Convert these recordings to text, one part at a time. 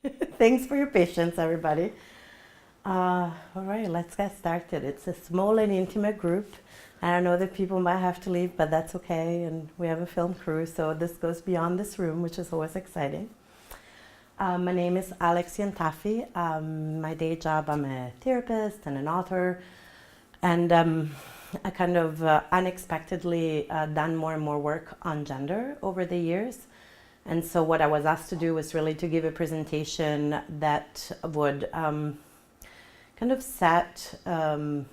Thanks for your patience, everybody. All right, let's get started. It's a small and intimate group. And I know that people might have to leave, but that's okay. And we have a film crew, so this goes beyond this room, which is always exciting. My name is Alex Iantaffi. My day job, I'm a therapist and an author. And I kind of unexpectedly done more and more work on gender over the years. And so what I was asked to do was really to give a presentation that would kind of set a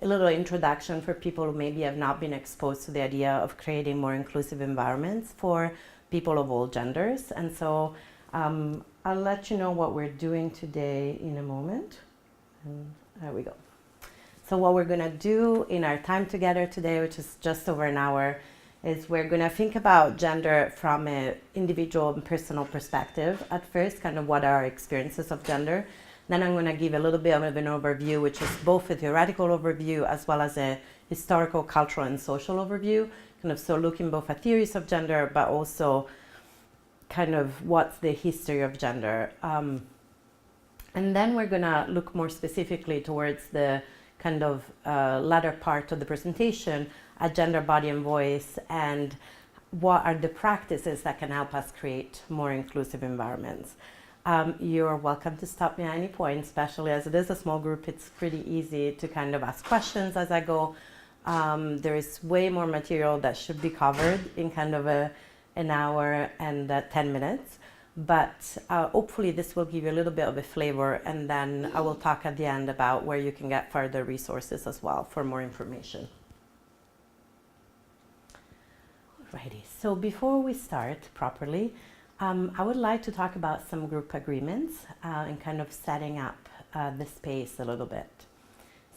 little introduction for people who maybe have not been exposed to the idea of creating more inclusive environments for people of all genders. And so I'll let you know what we're doing today in a moment. And there we go. So what we're going to do in our time together today, which is just over an hour, is we're going to think about gender from an individual and personal perspective. At first, kind of what are our experiences of gender. Then I'm going to give a little bit of an overview, which is both a theoretical overview as well as a historical, cultural, and social overview. Kind of so looking both at theories of gender, but also kind of what's the history of gender. And then we're going to look more specifically towards the kind of latter part of the presentation at gender, body, and voice, and what are the practices that can help us create more inclusive environments. You're welcome to stop me at any point, especially as it is a small group. It's pretty easy to kind of ask questions as I go. There is way more material that should be covered in kind of an hour and 10 minutes. But hopefully this will give you a little bit of a flavor, and then I will talk at the end about where you can get further resources as well for more information. Alrighty, so before we start properly, I would like to talk about some group agreements and kind of setting up the space a little bit.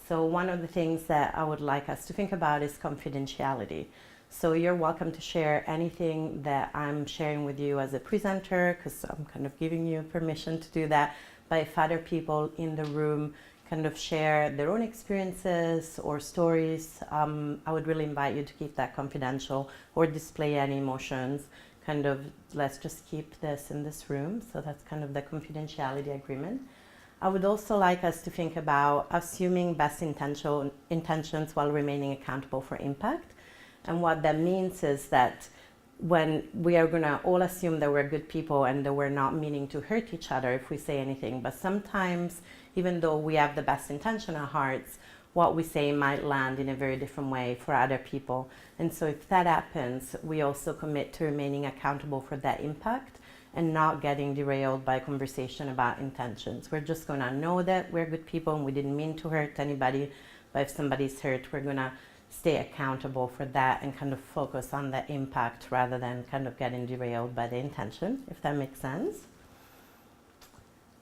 So one of the things that I would like us to think about is confidentiality. So you're welcome to share anything that I'm sharing with you as a presenter, because I'm kind of giving you permission to do that. But if other people in the room kind of share their own experiences or stories, I would really invite you to keep that confidential or display any emotions. Kind of, let's just keep this in this room. So that's kind of the confidentiality agreement. I would also like us to think about assuming best intentions while remaining accountable for impact. And what that means is that when we are going to all assume that we're good people and that we're not meaning to hurt each other if we say anything, but sometimes, even though we have the best intention at hearts, what we say might land in a very different way for other people. And so if that happens, we also commit to remaining accountable for that impact and not getting derailed by a conversation about intentions. We're just going to know that we're good people and we didn't mean to hurt anybody, but if somebody's hurt, we're going to stay accountable for that and kind of focus on the impact rather than kind of getting derailed by the intention, if that makes sense.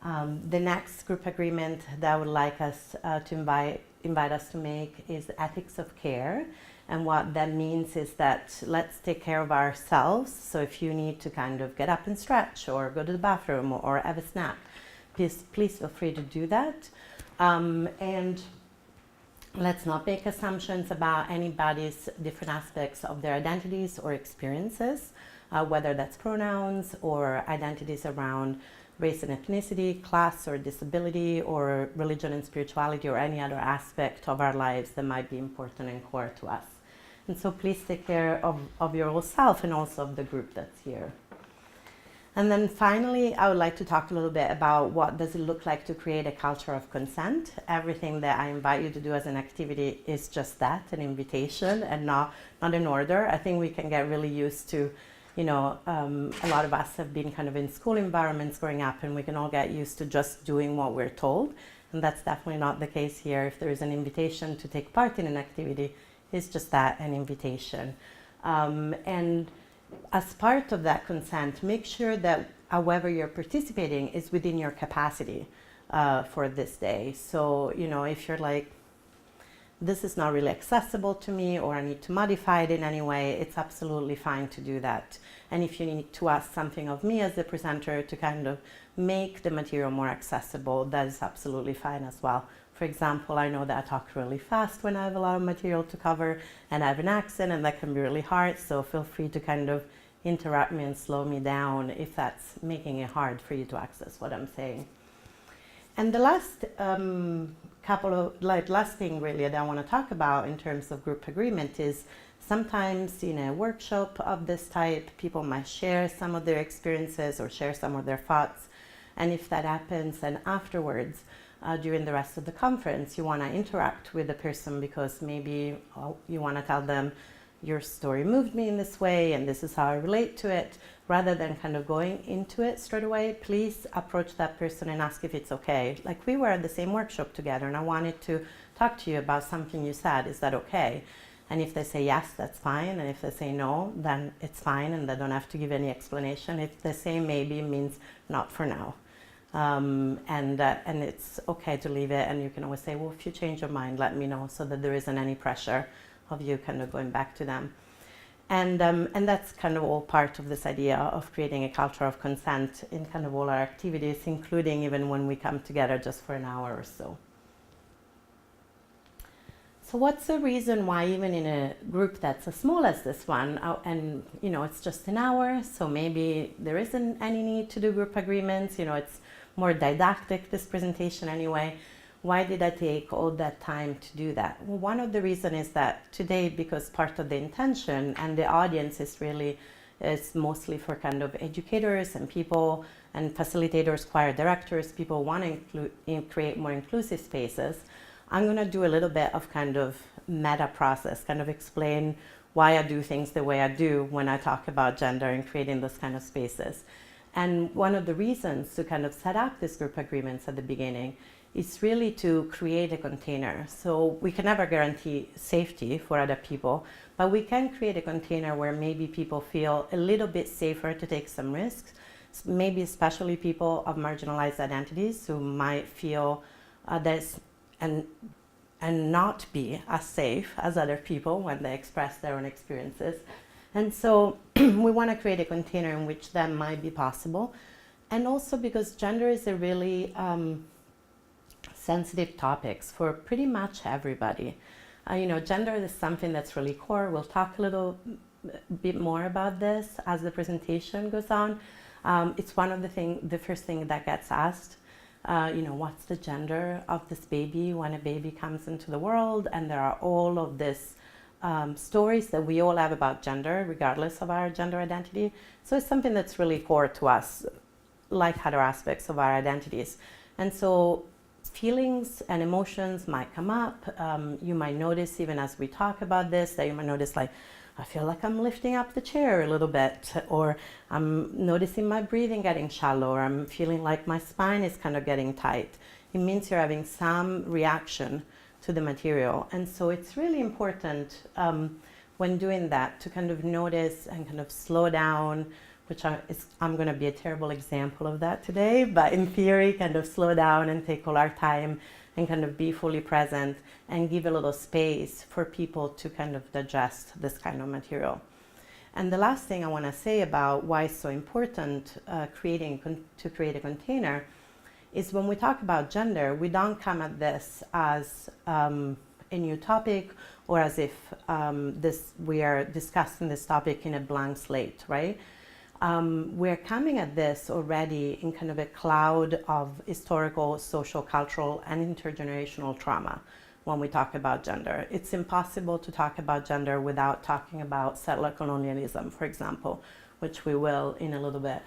The next group agreement that I would like us to invite us to make is ethics of care. And what that means is that let's take care of ourselves. So if you need to kind of get up and stretch or go to the bathroom or have a snack, please feel free to do that. And let's not make assumptions about anybody's different aspects of their identities or experiences, whether that's pronouns or identities around race and ethnicity, class or disability, or religion and spirituality, or any other aspect of our lives that might be important and core to us. And so please take care of your whole self and also of the group that's here. And then finally, I would like to talk a little bit about what does it look like to create a culture of consent. Everything that I invite you to do as an activity is just that, an invitation and not an order. I think we can get really used to, a lot of us have been kind of in school environments growing up, and we can all get used to just doing what we're told. And that's definitely not the case here. If there is an invitation to take part in an activity, it's just that, an invitation. And as part of that consent, make sure that however you're participating is within your capacity for this day. So, if you're like, this is not really accessible to me, or I need to modify it in any way, it's absolutely fine to do that. And if you need to ask something of me as the presenter to kind of make the material more accessible, that is absolutely fine as well. For example, I know that I talk really fast when I have a lot of material to cover, and I have an accent, and that can be really hard, so feel free to kind of interrupt me and slow me down if that's making it hard for you to access what I'm saying. And the last last thing really that I want to talk about in terms of group agreement is sometimes in a workshop of this type, people might share some of their experiences or share some of their thoughts. And if that happens, then afterwards, during the rest of the conference, you want to interact with the person because maybe you want to tell them, your story moved me in this way and this is how I relate to it. Rather than kind of going into it straight away, please approach that person and ask if it's okay. Like, we were at the same workshop together and I wanted to talk to you about something you said. Is that okay? And if they say yes, that's fine. And if they say no, then it's fine and they don't have to give any explanation. If they say maybe, it means not for now. And it's okay to leave it. And you can always say, well, if you change your mind, let me know, so that there isn't any pressure of you kind of going back to them. And that's kind of all part of this idea of creating a culture of consent in kind of all our activities, including even when we come together just for an hour or so. So what's the reason why even in a group that's as small as this one, and it's just an hour, so maybe there isn't any need to do group agreements, it's more didactic, this presentation anyway. Why did I take all that time to do that? Well, one of the reasons is that today, because part of the intention and the audience is mostly for kind of educators and people and facilitators, choir directors, people want to create more inclusive spaces, I'm going to do a little bit of kind of meta process, kind of explain why I do things the way I do when I talk about gender and creating those kind of spaces. And one of the reasons to kind of set up these group agreements at the beginning is really to create a container. So we can never guarantee safety for other people, but we can create a container where maybe people feel a little bit safer to take some risks, maybe especially people of marginalized identities who might feel and not be as safe as other people when they express their own experiences. And so we want to create a container in which that might be possible. And also because gender is a really sensitive topics for pretty much everybody. Gender is something that's really core. We'll talk a little bit more about this as the presentation goes on. It's one of the first thing that gets asked. What's the gender of this baby when a baby comes into the world? And there are all of these stories that we all have about gender, regardless of our gender identity. So it's something that's really core to us, like other aspects of our identities. And so feelings and emotions might come up. You might notice, even as we talk about this, that you might notice, like, I feel like I'm lifting up the chair a little bit, or I'm noticing my breathing getting shallow, or I'm feeling like my spine is kind of getting tight. It means you're having some reaction to the material. And so it's really important when doing that to kind of notice and kind of slow down, which I'm going to be a terrible example of that today, but in theory, kind of slow down and take all our time and kind of be fully present and give a little space for people to kind of digest this kind of material. And the last thing I want to say about why it's so important to create a container is when we talk about gender, we don't come at this as a new topic or as if we are discussing this topic in a blank slate, right? We're coming at this already in kind of a cloud of historical, social, cultural, and intergenerational trauma when we talk about gender. It's impossible to talk about gender without talking about settler colonialism, for example, which we will in a little bit.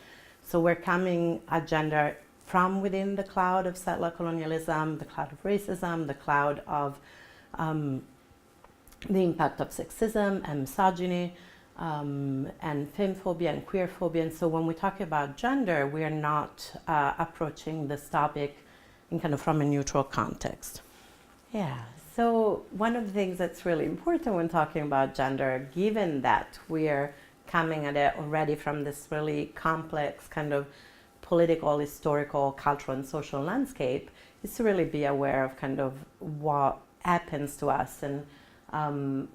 So we're coming at gender from within the cloud of settler colonialism, the cloud of racism, the cloud of the impact of sexism and misogyny, and femphobia and queerphobia. And so when we talk about gender, we are not approaching this topic in kind of from a neutral context. Yeah, so one of the things that's really important when talking about gender, given that we're coming at it already from this really complex kind of political, historical, cultural, and social landscape, is to really be aware of kind of what happens to us and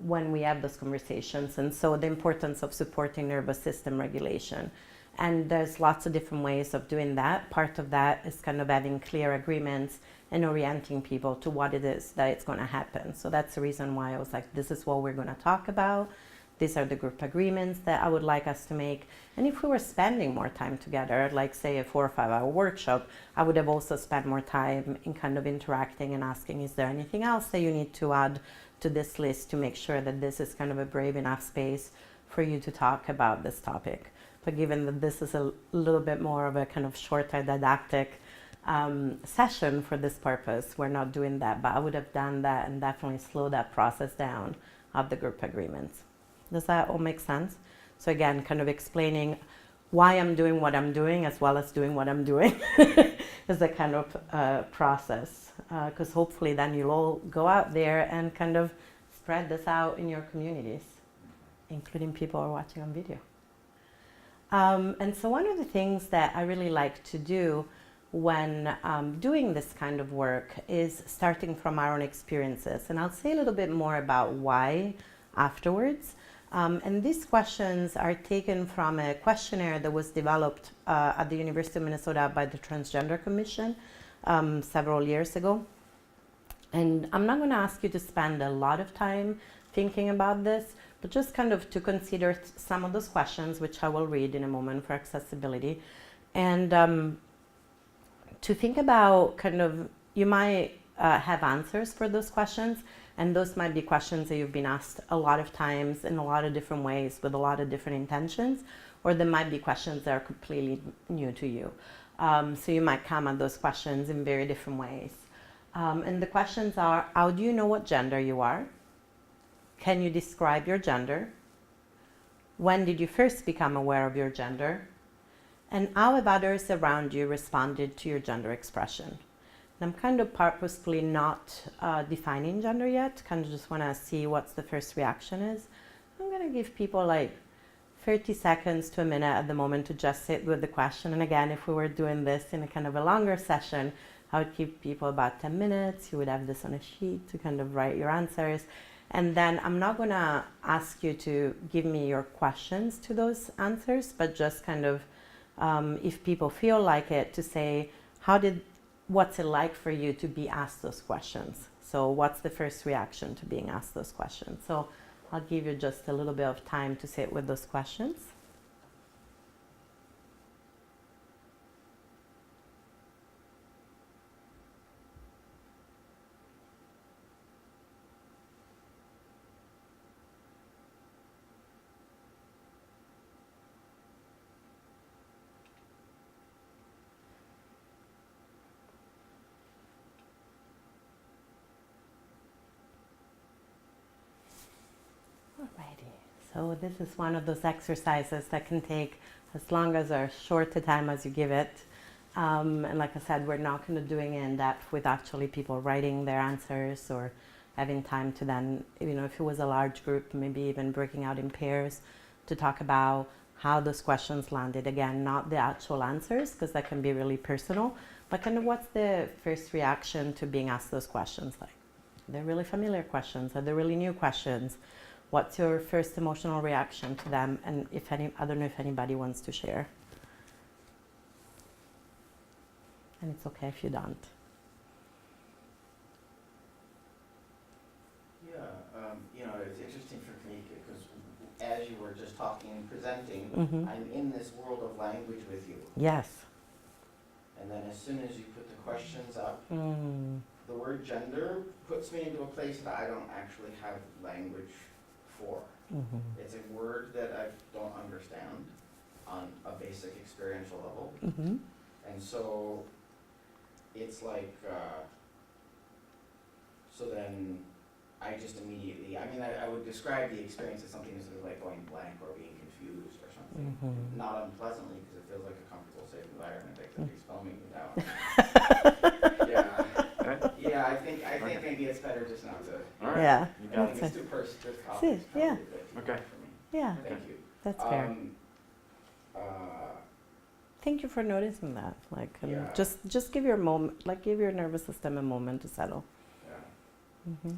when we have those conversations, and so the importance of supporting nervous system regulation. And there's lots of different ways of doing that. Part of that is kind of having clear agreements and orienting people to what it is that it's going to happen. So that's the reason why I was like, this is what we're going to talk about. these are the group agreements that I would like us to make. And if we were spending more time together, like say a 4 or 5 hour workshop, I would have also spent more time in kind of interacting and asking, is there anything else that you need to add to this list to make sure that this is kind of a brave enough space for you to talk about this topic. But given that this is a little bit more of a kind of shorter didactic session for this purpose, we're not doing that, but I would have done that and definitely slow that process down of the group agreements. Does that all make sense? So again, kind of explaining why I'm doing what I'm doing as well as doing what I'm doing is a kind of process, because hopefully then you'll all go out there and kind of spread this out in your communities, including people who are watching on video. And so one of the things that I really like to do when doing this kind of work is starting from our own experiences. And I'll say a little bit more about why afterwards. And these questions are taken from a questionnaire that was developed at the University of Minnesota by the Transgender Commission several years ago. And I'm not going to ask you to spend a lot of time thinking about this, but just kind of to consider some of those questions, which I will read in a moment for accessibility. And to think about kind of, you might have answers for those questions, and those might be questions that you've been asked a lot of times in a lot of different ways with a lot of different intentions, or there might be questions that are completely new to you. So you might come at those questions in very different ways. And the questions are, how do you know what gender you are? Can you describe your gender? When did you first become aware of your gender? And how have others around you responded to your gender expression? And I'm kind of purposefully not defining gender yet, kind of just want to see what's the first reaction is. I'm going to give people like 30 seconds to a minute at the moment to just sit with the question. And again, if we were doing this in a kind of a longer session, I would give people about 10 minutes. You would have this on a sheet to kind of write your answers. And then I'm not going to ask you to give me your questions to those answers, but just kind of, if people feel like it, to say, what's it like for you to be asked those questions? So what's the first reaction to being asked those questions? So I'll give you just a little bit of time to sit with those questions. Alrighty, so this is one of those exercises that can take as long as or short a time as you give it. And like I said, we're not going to doing it in depth with actually people writing their answers or having time to then, you know, if it was a large group, maybe even breaking out in pairs to talk about how those questions landed. Again, not the actual answers, because that can be really personal, but kind of what's the first reaction to being asked those questions like? They're really familiar questions. Are they really new questions? What's your first emotional reaction to them? And if any, I don't know if anybody wants to share. And it's okay if you don't. Yeah, you know, it's interesting for me because as you were just talking and presenting, I'm in this world of language with you. Yes. And then as soon as you put the questions up, the word gender puts me into a place that I don't actually have language for. It's a word that I don't understand on a basic experiential level. And so it's like, so then I just immediately, I mean, I would describe the experience as something sort of like going blank or being confused or something. Not unpleasantly, because it feels like a comfortable, safe environment, except he's filming me now. Yeah. Yeah, I think maybe it's better just not to. All right. Yeah. I think it's too personal. Yeah. Okay. For me. Yeah. Thank you. That's fair. Thank you for noticing that. Like, Yeah. just give your moment, like give your nervous system a moment to settle. Yeah.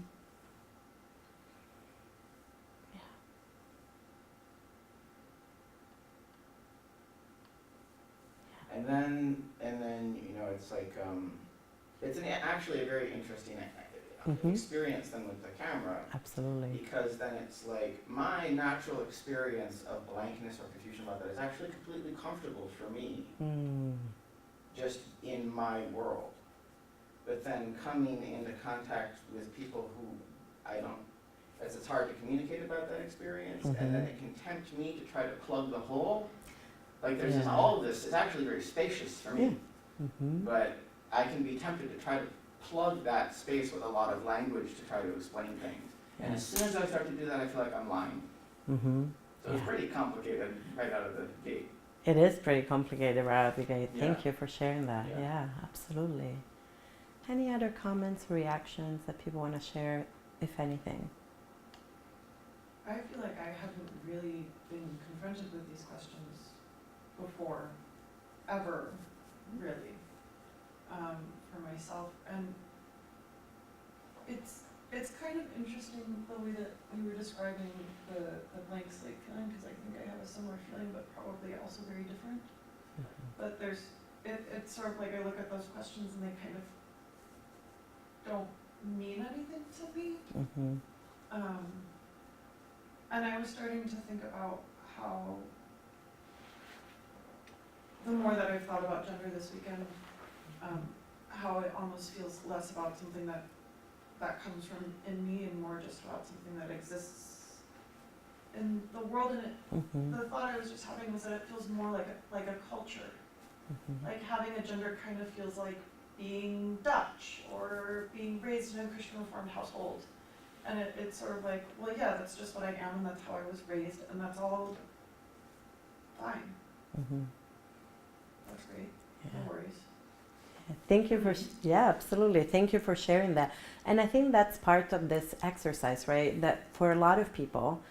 And then you know, it's like it's actually a very interesting experience than with the camera. Absolutely. Because then it's like my natural experience of blankness or confusion about that is actually completely comfortable for me, just in my world. But then coming into contact with people who I don't, as it's hard to communicate about that experience, and then it can tempt me to try to plug the hole. Like there's just all of this is actually very spacious for me, but I can be tempted to try to plug that space with a lot of language to try to explain things. And as soon as I start to do that, I feel like I'm lying. So it's pretty complicated right out of the gate. It is pretty complicated right out of the gate. Yeah. Thank you for sharing that. Yeah. Yeah, absolutely. Any other comments, reactions that people want to share, if anything? I feel like I haven't really been confronted with these questions before, ever, really, for myself. And it's kind of interesting the way that you were describing the blank slate feeling, because I think I have a similar feeling, but probably also very different. But it's sort of like I look at those questions and they kind of don't mean anything to me. And I was starting to think about how the more that I've thought about gender this weekend, how it almost feels less about something that comes from in me and more just about something that exists in the world. And the thought I was just having was that it feels more like a culture. Like having a gender kind of feels like being Dutch or being raised in a Christian Reformed household. And it's sort of like, well, yeah, that's just what I am, and that's how I was raised, and that's all fine. That's great. No worries. Thank you for, absolutely. Thank you for sharing that. And I think that's part of this exercise, right? That for a lot of people,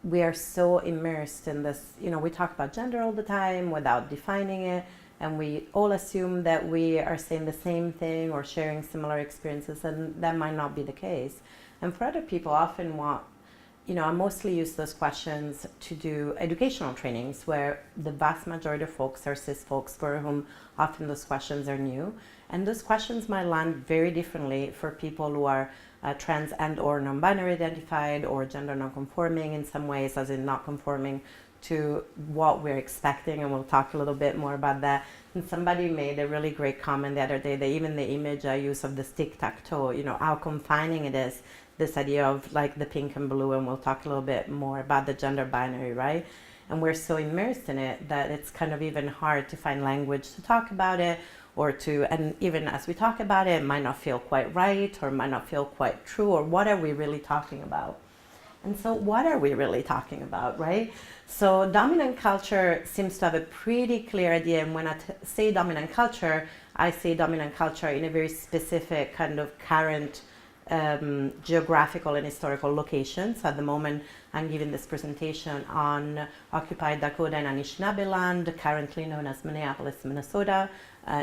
we are so immersed in this, we talk about gender all the time without defining it. And we all assume that we are saying the same thing or sharing similar experiences, and that might not be the case. And for other people, often I mostly use those questions to do educational trainings where the vast majority of folks are cis folks for whom often those questions are new. And those questions might land very differently for people who are trans and or non-binary identified or gender non-conforming in some ways, as in not conforming to what we're expecting, and we'll talk a little bit more about that. And somebody made a really great comment the other day that even the image I use of the tic-tac-toe, how confining it is, this idea of like the pink and blue, and we'll talk a little bit more about the gender binary, right? And we're so immersed in it that it's kind of even hard to find language to talk about it, and even as we talk about it, it might not feel quite right or might not feel quite true, or what are we really talking about? And so what are we really talking about, right? So dominant culture seems to have a pretty clear idea. And when I say dominant culture, I say dominant culture in a very specific kind of current geographical and historical location. So at the moment, I'm giving this presentation on occupied Dakota and Anishinaabe land, currently known as Minneapolis, Minnesota,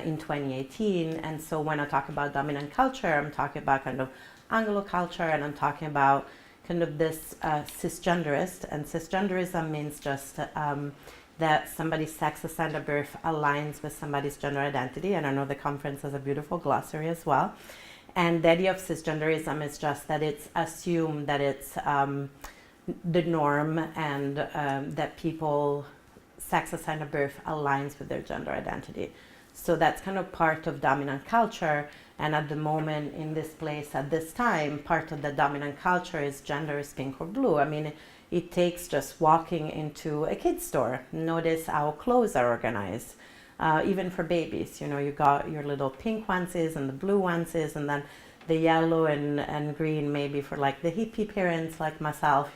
in 2018. And so when I talk about dominant culture, I'm talking about kind of Anglo culture, and I'm talking about kind of this cisgenderist, and cisgenderism means just that somebody's sex assigned at birth aligns with somebody's gender identity. And I know the conference has a beautiful glossary as well. And the idea of cisgenderism is just that it's assumed that it's the norm, and that people sex assigned at birth aligns with their gender identity. So that's kind of part of dominant culture. And at the moment, in this place, at this time, part of the dominant culture is gender is pink or blue. I mean, it takes just walking into a kid's store. Notice how clothes are organized. Even for babies, you got your little pink onesies and the blue onesies, and then the yellow and green maybe for like the hippie parents like myself,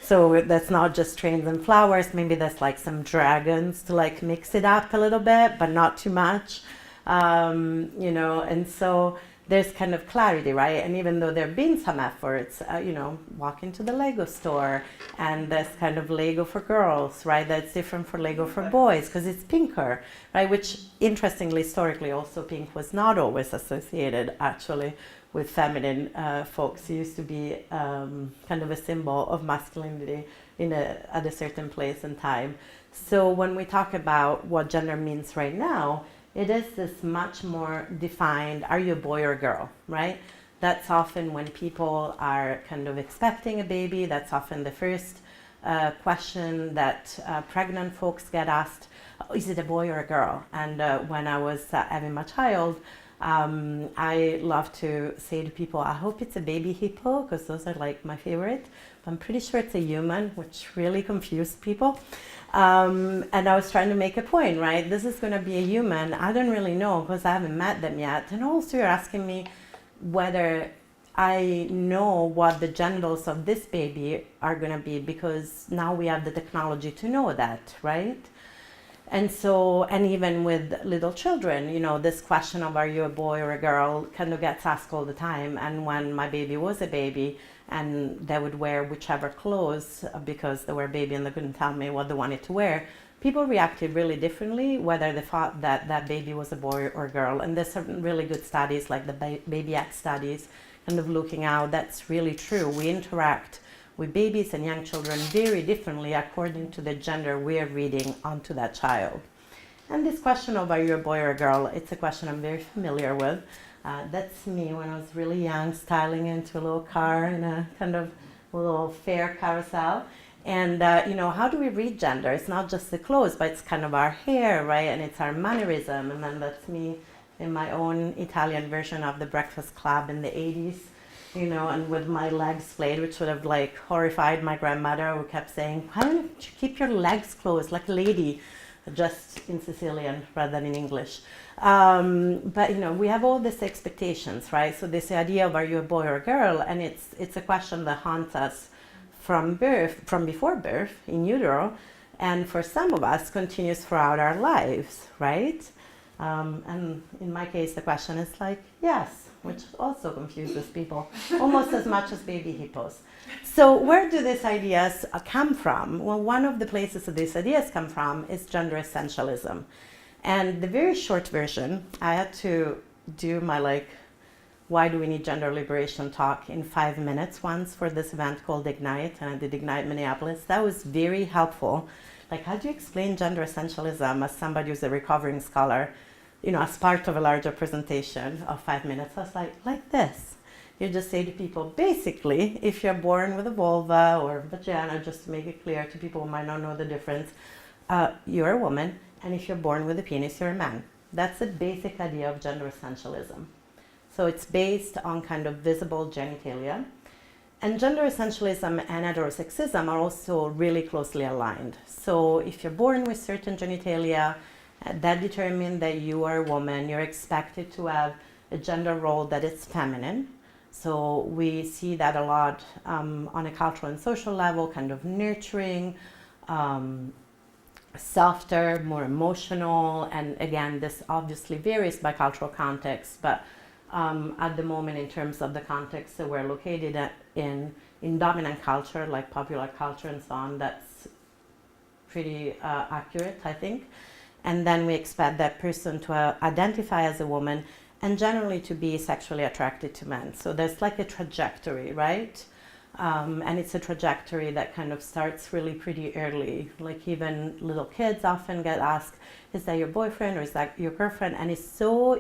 So that's not just trains and flowers. Maybe that's like some dragons to like mix it up a little bit, but not too much. And so there's kind of clarity, right? And even though there have been some efforts, walk into the Lego store, and there's kind of Lego for girls, right? That's different for Lego for boys because it's pinker, right? Which, interestingly, historically, also pink was not always associated, actually, with feminine folks. It used to be kind of a symbol of masculinity at a certain place and time. So when we talk about what gender means right now, it is this much more defined, are you a boy or a girl, right? That's often when people are kind of expecting a baby. That's often the first question that pregnant folks get asked, oh, is it a boy or a girl? And when I was having my child, I love to say to people, I hope it's a baby hippo, because those are like my favorite. But I'm pretty sure it's a human, which really confused people. And I was trying to make a point, right? This is going to be a human. I don't really know because I haven't met them yet. And also you're asking me whether I know what the genitals of this baby are going to be, because now we have the technology to know that, right? And so, and even with little children, you know, this question of are you a boy or a girl kind of gets asked all the time. And when my baby was a baby and they would wear whichever clothes because they were a baby and they couldn't tell me what they wanted to wear, people reacted really differently whether they thought that that baby was a boy or a girl. And there's some really good studies like the Baby X studies kind of looking out. That's really true. We interact with babies and young children very differently according to the gender we're reading onto that child. And this question of are you a boy or a girl, it's a question I'm very familiar with. That's me when I was really young, styling into a little car in a kind of little fair carousel. And, you know, how do we read gender? It's not just the clothes, but it's kind of our hair, right? And it's our mannerism. And then that's me in my own Italian version of the Breakfast Club in the 80s, you know, and with my legs splayed, which would have like horrified my grandmother, who kept saying, why don't you keep your legs closed like a lady, just in Sicilian rather than in English. But, you know, we have all these expectations, right? So this idea of are you a boy or a girl? And it's a question that haunts us from birth, from before birth in utero, and for some of us continues throughout our lives, right? And in my case, the question is like, yes, which also confuses people almost as much as baby hippos. So where do these ideas come from? Well, one of the places that these ideas come from is gender essentialism. And the very short version, I had to do my like, why do we need gender liberation talk in 5 minutes once for this event called Ignite, and I did Ignite Minneapolis. That was very helpful. Like, how do you explain gender essentialism as somebody who's a recovering scholar, you know, as part of a larger presentation of 5 minutes? I was like this. You just say to people, basically, if you're born with a vulva or vagina, just to make it clear to people who might not know the difference, you're a woman, and if you're born with a penis, you're a man. That's the basic idea of gender essentialism. So it's based on kind of visible genitalia. And gender essentialism and heterosexism are also really closely aligned. So if you're born with certain genitalia, that determines that you are a woman, you're expected to have a gender role that is feminine. So we see that a lot on a cultural and social level, kind of nurturing, softer, more emotional. And again, this obviously varies by cultural context, but at the moment, in terms of the context that we're located in dominant culture, like popular culture and so on, that's pretty accurate, I think. And then we expect that person to identify as a woman and generally to be sexually attracted to men. So there's like a trajectory, right? And it's a trajectory that kind of starts really pretty early. Like even little kids often get asked, is that your boyfriend or is that your girlfriend? And it's so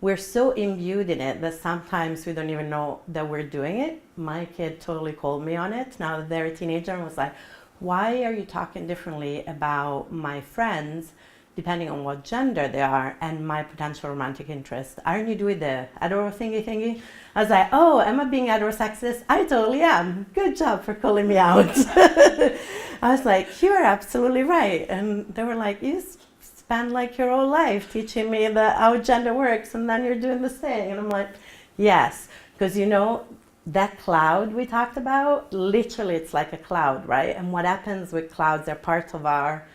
we're so imbued in it that sometimes we don't even know that we're doing it. My kid totally called me on it now that they're a teenager and was like, why are you talking differently about my friends depending on what gender they are and my potential romantic interest? Aren't you doing the hetero thingy? I was like, oh, am I being heterosexist? I totally am. Good job for calling me out. I was like, you are absolutely right. And they were like, you spend like your whole life teaching me how gender works and then you're doing this thing. And I'm like, yes, because you know, that cloud we talked about, literally it's like a cloud, right? And what happens with clouds, they're part of our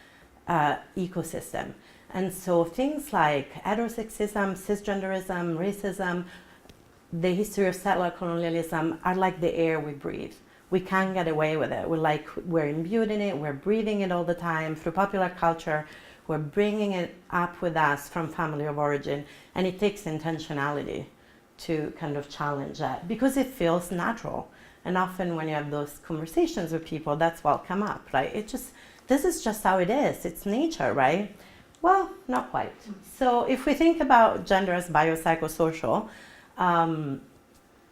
ecosystem. And so things like heterosexism, cisgenderism, racism, the history of settler colonialism are like the air we breathe. We can't get away with it. We're imbued in it, we're breathing it all the time through popular culture. We're bringing it up with us from family of origin, and it takes intentionality to kind of challenge that because it feels natural. And often when you have those conversations with people, that's what come up, right? This is just how it is. It's nature, right? Well, not quite. So if we think about gender as biopsychosocial,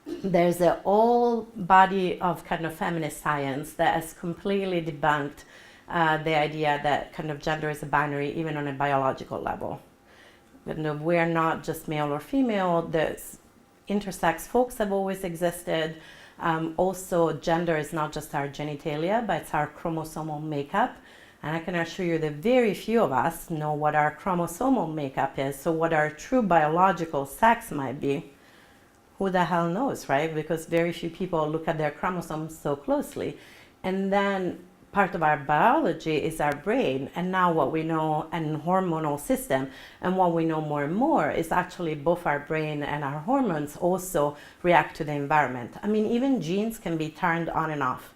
there's a whole body of kind of feminist science that has completely debunked the idea that kind of gender is a binary, even on a biological level. We're not just male or female. The intersex folks have always existed. Also, gender is not just our genitalia, but it's our chromosomal makeup. And I can assure you that very few of us know what our chromosomal makeup is. So what our true biological sex might be, who the hell knows, right? Because very few people look at their chromosomes so closely. And then part of our biology is our brain, and now what we know, and hormonal system, and what we know more and more is actually both our brain and our hormones also react to the environment. I mean, even genes can be turned on and off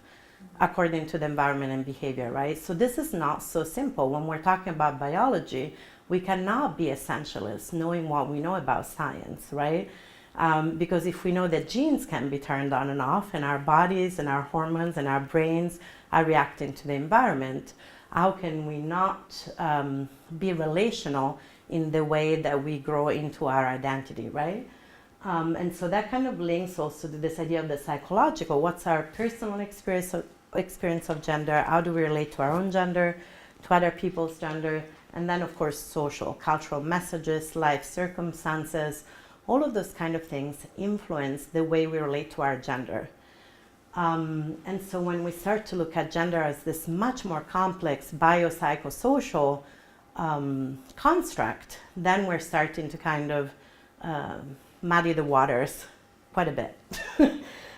according to the environment and behavior, right? So this is not so simple. When we're talking about biology, we cannot be essentialists knowing what we know about science, right? Because if we know that genes can be turned on and off, and our bodies and our hormones and our brains are reacting to the environment, how can we not be relational in the way that we grow into our identity, right? And so that kind of links also to this idea of the psychological. What's our personal experience of gender? How do we relate to our own gender, to other people's gender? And then, of course, social, cultural messages, life circumstances, all of those kind of things influence the way we relate to our gender. And so when we start to look at gender as this much more complex biopsychosocial construct, then we're starting to kind of muddy the waters quite a bit.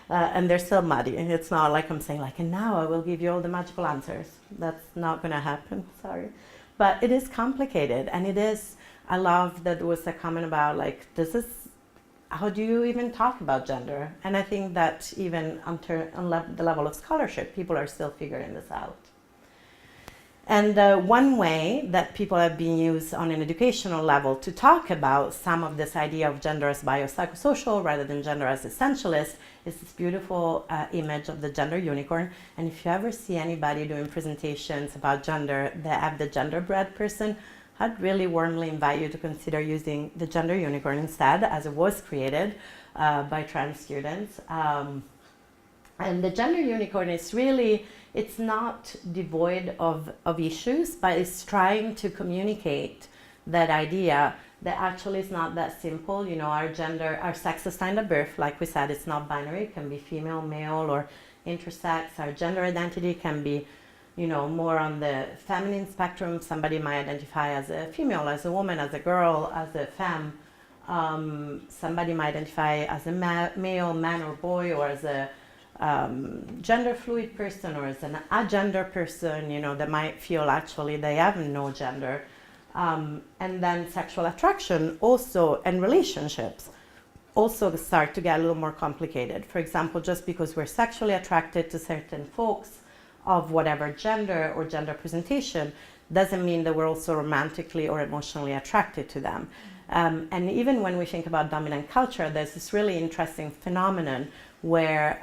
And they're still muddy. It's not like I'm saying, like, and now I will give you all the magical answers. That's not going to happen, sorry. But it is complicated, and it is, I love that there was a comment about, like, this is, how do you even talk about gender? And I think that even on the level of scholarship, people are still figuring this out. And one way that people have been used on an educational level to talk about some of this idea of gender as biopsychosocial rather than gender as essentialist is this beautiful image of the gender unicorn. And if you ever see anybody doing presentations about gender that have the genderbread person, I'd really warmly invite you to consider using the gender unicorn instead, as it was created by trans students. And the gender unicorn is really, it's not devoid of issues, but it's trying to communicate that idea that actually is not that simple. You know, our gender, our sex assigned at birth, like we said, it's not binary. It can be female, male, or intersex. Our gender identity can be, you know, more on the feminine spectrum. Somebody might identify as a female, as a woman, as a girl, as a femme. Somebody might identify as a male, man or boy, or as a gender fluid person, or as an agender person, you know, that might feel actually they have no gender. And then sexual attraction also, and relationships also start to get a little more complicated. For example, just because we're sexually attracted to certain folks of whatever gender or gender presentation doesn't mean that we're also romantically or emotionally attracted to them. And even when we think about dominant culture, there's this really interesting phenomenon where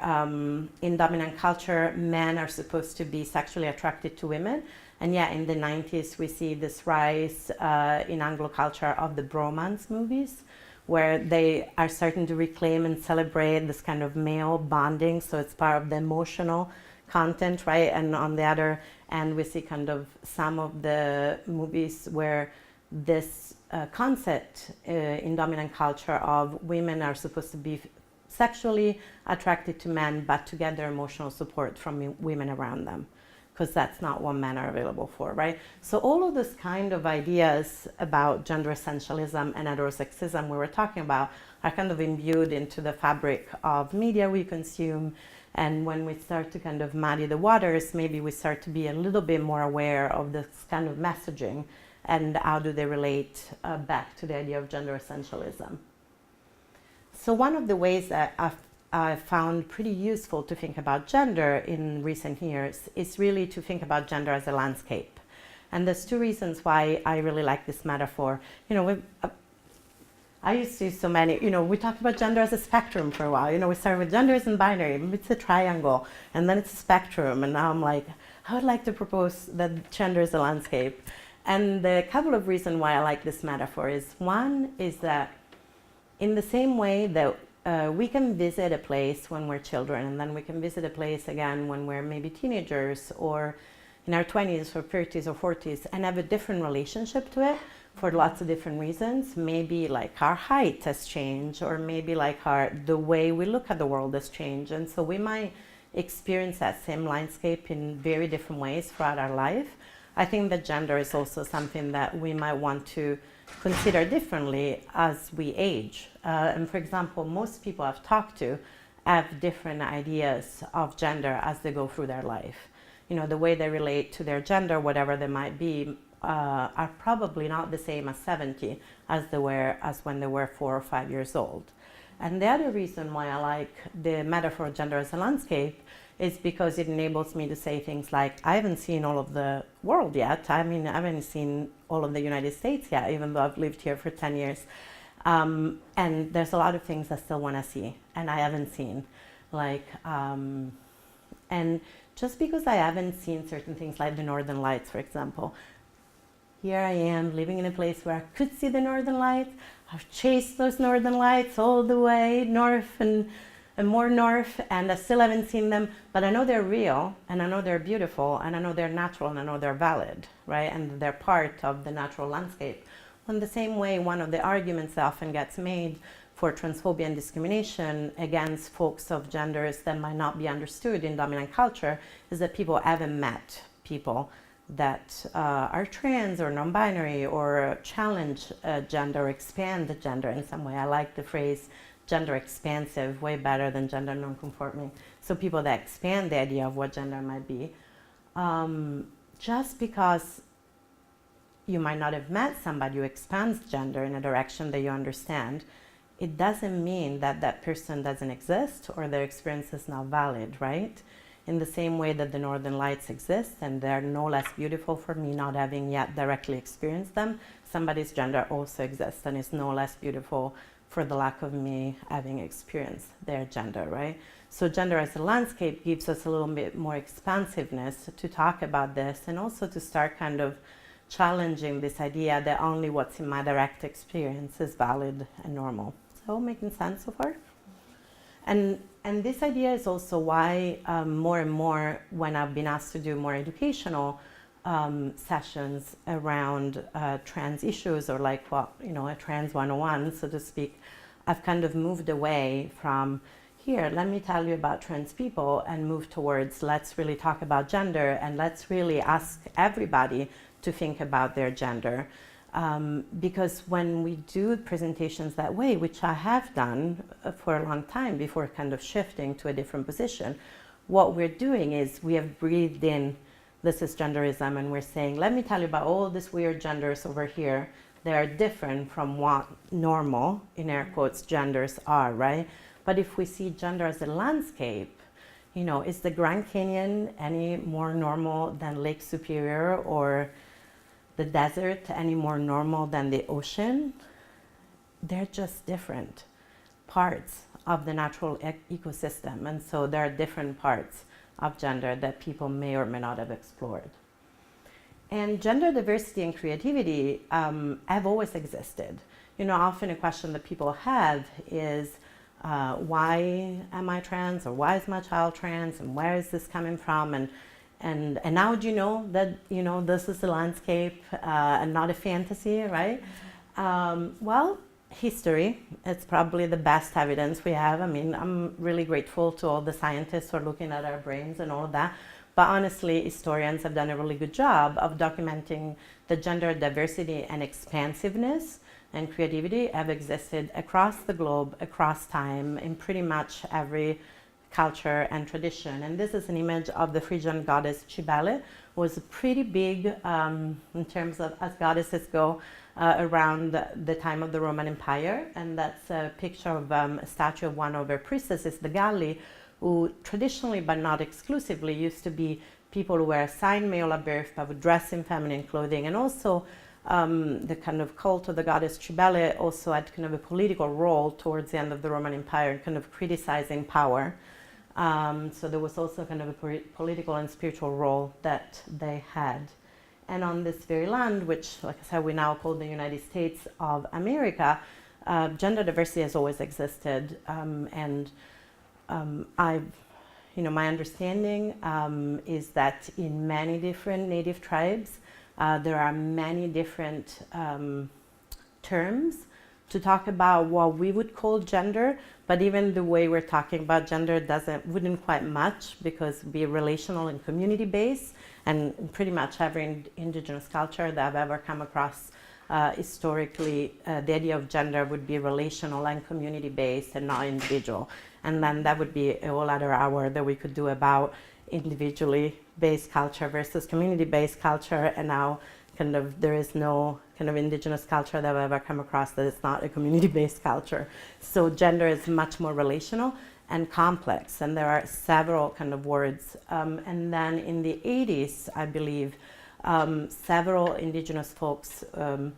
in dominant culture, men are supposed to be sexually attracted to women. And yet in the 90s, we see this rise in Anglo culture of the bromance movies, where they are starting to reclaim and celebrate this kind of male bonding. So it's part of the emotional content, right? And on the other end, we see kind of some of the movies where this concept in dominant culture of women are supposed to be sexually attracted to men, but to get their emotional support from women around them, because that's not what men are available for, right? So all of this kind of ideas about gender essentialism and heterosexism we were talking about are kind of imbued into the fabric of media we consume. And when we start to kind of muddy the waters, maybe we start to be a little bit more aware of this kind of messaging and how do they relate back to the idea of gender essentialism. So one of the ways that I've found pretty useful to think about gender in recent years is really to think about gender as a landscape. And there's two reasons why I really like this metaphor. You know, I used to use so many, you know, we talked about gender as a spectrum for a while. You know, we started with gender isn't binary, it's a triangle, and then it's a spectrum. And now I'm like, I would like to propose that gender is a landscape. And the couple of reasons why I like this metaphor is, one is that in the same way that we can visit a place when we're children, and then we can visit a place again when we're maybe teenagers or in our 20s or 30s or 40s, and have a different relationship to it for lots of different reasons. Maybe like our height has changed, or maybe like the way we look at the world has changed, and so we might experience that same landscape in very different ways throughout our life. I think that gender is also something that we might want to consider differently as we age. And for example, most people I've talked to have different ideas of gender as they go through their life. You know, the way they relate to their gender, whatever they might be, are probably not the same at 70 as when they were 4 or 5 years old. And the other reason why I like the metaphor of gender as a landscape is because it enables me to say things like, I haven't seen all of the world yet. I mean, I haven't seen all of the United States yet, even though I've lived here for 10 years. And there's a lot of things I still want to see, and I haven't seen. And just because I haven't seen certain things like the Northern Lights, for example, here I am living in a place where I could see the Northern Lights. I've chased those Northern Lights all the way north and more north, and I still haven't seen them, but I know they're real, and I know they're beautiful, and I know they're natural, and I know they're valid, right? And they're part of the natural landscape. In the same way, one of the arguments that often gets made for transphobia and discrimination against folks of genders that might not be understood in dominant culture is that people haven't met people that are trans or non-binary or challenge gender or expand the gender in some way. I like the phrase gender expansive way better than gender non-conforming. So people that expand the idea of what gender might be. Just because you might not have met somebody who expands gender in a direction that you understand, it doesn't mean that that person doesn't exist or their experience is not valid, right? In the same way that the Northern Lights exist and they're no less beautiful for me not having yet directly experienced them, somebody's gender also exists and is no less beautiful for the lack of me having experienced their gender, right? So gender as a landscape gives us a little bit more expansiveness to talk about this, and also to start kind of challenging this idea that only what's in my direct experience is valid and normal. So making sense so far? And this idea is also why more and more, when I've been asked to do more educational sessions around trans issues, or like a trans 101, so to speak, I've kind of moved away from, here, let me tell you about trans people, and move towards, let's really talk about gender, and let's really ask everybody to think about their gender. Because when we do presentations that way, which I have done for a long time before kind of shifting to a different position, what we're doing is we have breathed in this is genderism, and we're saying, let me tell you about all these weird genders over here. They are different from what normal, in air quotes, genders are, right? But if we see gender as a landscape, is the Grand Canyon any more normal than Lake Superior, or the desert any more normal than the ocean? They're just different parts of the natural ecosystem, and so there are different parts of gender that people may or may not have explored. And gender diversity and creativity have always existed. Often a question that people have is, why am I trans, or why is my child trans, and where is this coming from? And how do you know that this is the landscape and not a fantasy, right? Well, history, it's probably the best evidence we have. I mean, I'm really grateful to all the scientists who are looking at our brains and all of that. But honestly, historians have done a really good job of documenting the gender diversity and expansiveness and creativity have existed across the globe, across time, in pretty much every culture and tradition. And this is an image of the Phrygian goddess Cybele, who was pretty big in terms of, as goddesses go, around the time of the Roman Empire. And that's a picture of a statue of one of her priestesses, the Galli, who traditionally, but not exclusively, used to be people who were assigned male at birth but would dress in feminine clothing. And also the kind of cult of the goddess Cybele also had kind of a political role towards the end of the Roman Empire, kind of criticizing power. So there was also kind of a political and spiritual role that they had. And on this very land, which, like I said, we now call the United States of America, gender diversity has always existed, and my understanding is that in many different Native tribes, there are many different terms to talk about what we would call gender, but even the way we're talking about gender wouldn't quite match, because be relational and community based, and pretty much every indigenous culture that I've ever come across historically, the idea of gender would be relational and community based and not individual. And then that would be a whole other hour that we could do about individually based culture versus community based culture, and now kind of there is no kind of indigenous culture that I've ever come across that is not a community based culture. So gender is much more relational and complex, and there are several kind of words. And then in the 80s, I believe, several indigenous folks who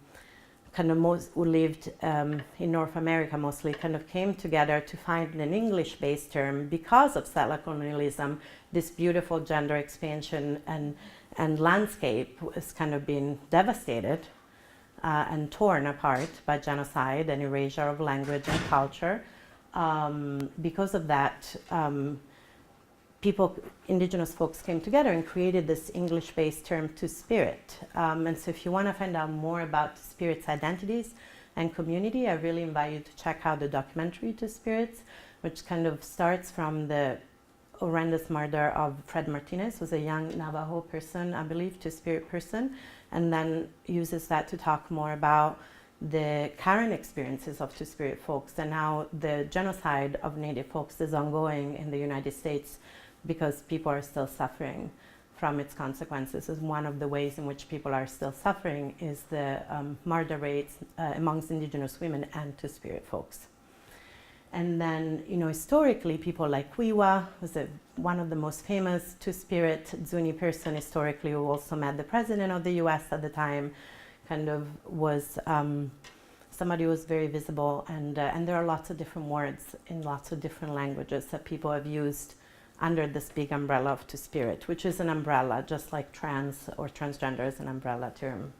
lived in North America mostly kind of came together to find an English-based term because of settler colonialism. This beautiful gender expansion and landscape was kind of being devastated and torn apart by genocide and erasure of language and culture. Because of that, indigenous folks came together and created this English-based term Two-Spirit. And so if you want to find out more about Two-Spirit's identities and community, I really invite you to check out the documentary Two-Spirits, which kind of starts from the horrendous murder of Fred Martinez, who was a young Navajo person, I believe, Two-Spirit person, and then uses that to talk more about the current experiences of Two-Spirit folks and how the genocide of Native folks is ongoing in the United States, because people are still suffering from its consequences. Is one of the ways in which people are still suffering is the murder rates amongst indigenous women and Two-Spirit folks. And then, historically, people like Kwiwa was one of the most famous Two-Spirit Zuni person historically, who also met the president of the US at the time, kind of was somebody who was very visible. And there are lots of different words in lots of different languages that people have used under this big umbrella of Two-Spirit, which is an umbrella, just like trans or transgender is an umbrella term.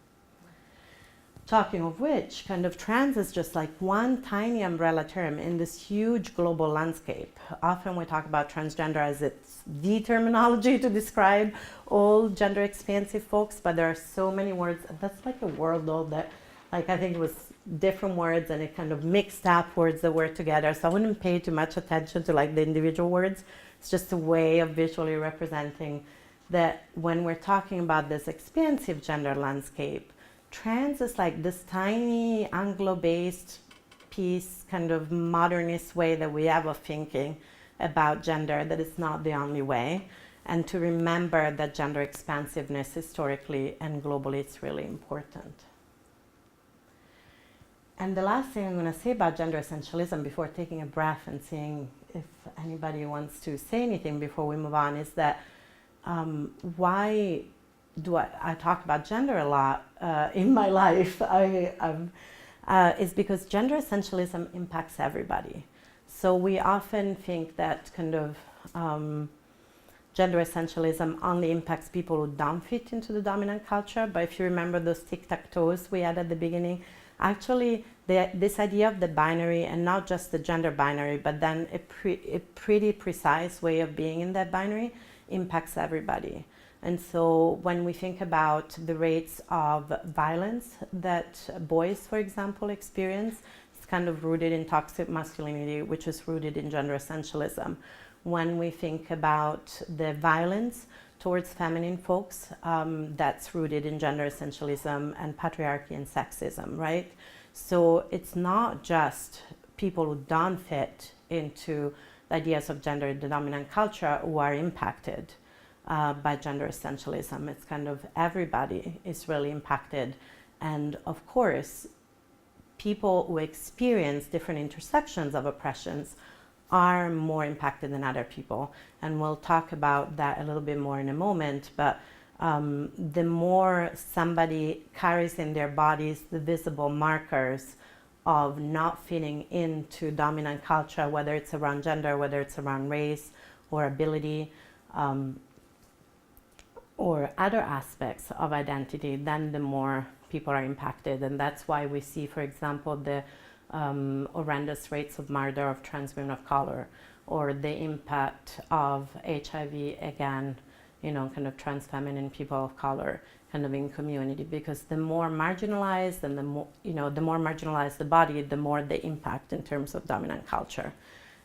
Talking of which, kind of trans is just like one tiny umbrella term in this huge global landscape. Often we talk about transgender as it's the terminology to describe all gender expansive folks, but there are so many words. That's like a world though that, like, I think it was different words and it kind of mixed up words that were together. So I wouldn't pay too much attention to like the individual words. It's just a way of visually representing that when we're talking about this expansive gender landscape, trans is like this tiny Anglo-based piece, kind of modernist way that we have of thinking about gender, that it's not the only way. And to remember that gender expansiveness historically and globally is really important. And the last thing I'm going to say about gender essentialism before taking a breath and seeing if anybody wants to say anything before we move on is that why do I talk about gender a lot in my life? Is because gender essentialism impacts everybody. So we often think that kind of gender essentialism only impacts people who don't fit into the dominant culture. But if you remember those tic-tac-toes we had at the beginning, actually this idea of the binary, and not just the gender binary, but then a pretty precise way of being in that binary, impacts everybody. And so when we think about the rates of violence that boys, for example, experience, it's kind of rooted in toxic masculinity, which is rooted in gender essentialism. When we think about the violence towards feminine folks, that's rooted in gender essentialism and patriarchy and sexism, right? So it's not just people who don't fit into the ideas of gender in the dominant culture who are impacted by gender essentialism. It's kind of everybody is really impacted. And of course, people who experience different intersections of oppressions are more impacted than other people. And we'll talk about that a little bit more in a moment. But the more somebody carries in their bodies the visible markers of not fitting into dominant culture, whether it's around gender, whether it's around race or ability, or other aspects of identity, then the more people are impacted. And that's why we see, for example, the horrendous rates of murder of trans women of color, or the impact of HIV, again, kind of trans feminine people of color kind of in community, because the more marginalized and the more marginalized the body, the more the impact in terms of dominant culture.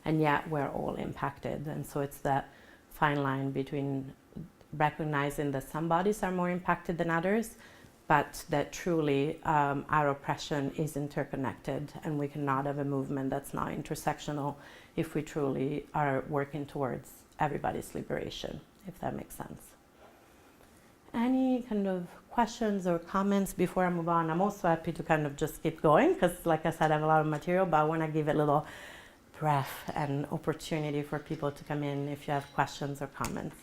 And yet we're all impacted. And so it's that fine line between recognizing that some bodies are more impacted than others, but that truly our oppression is interconnected, and we cannot have a movement that's not intersectional if we truly are working towards everybody's liberation, if that makes sense. Any kind of questions or comments before I move on? I'm also happy to kind of just keep going, because like I said, I have a lot of material, but I want to give it a little breath and opportunity for people to come in if you have questions or comments.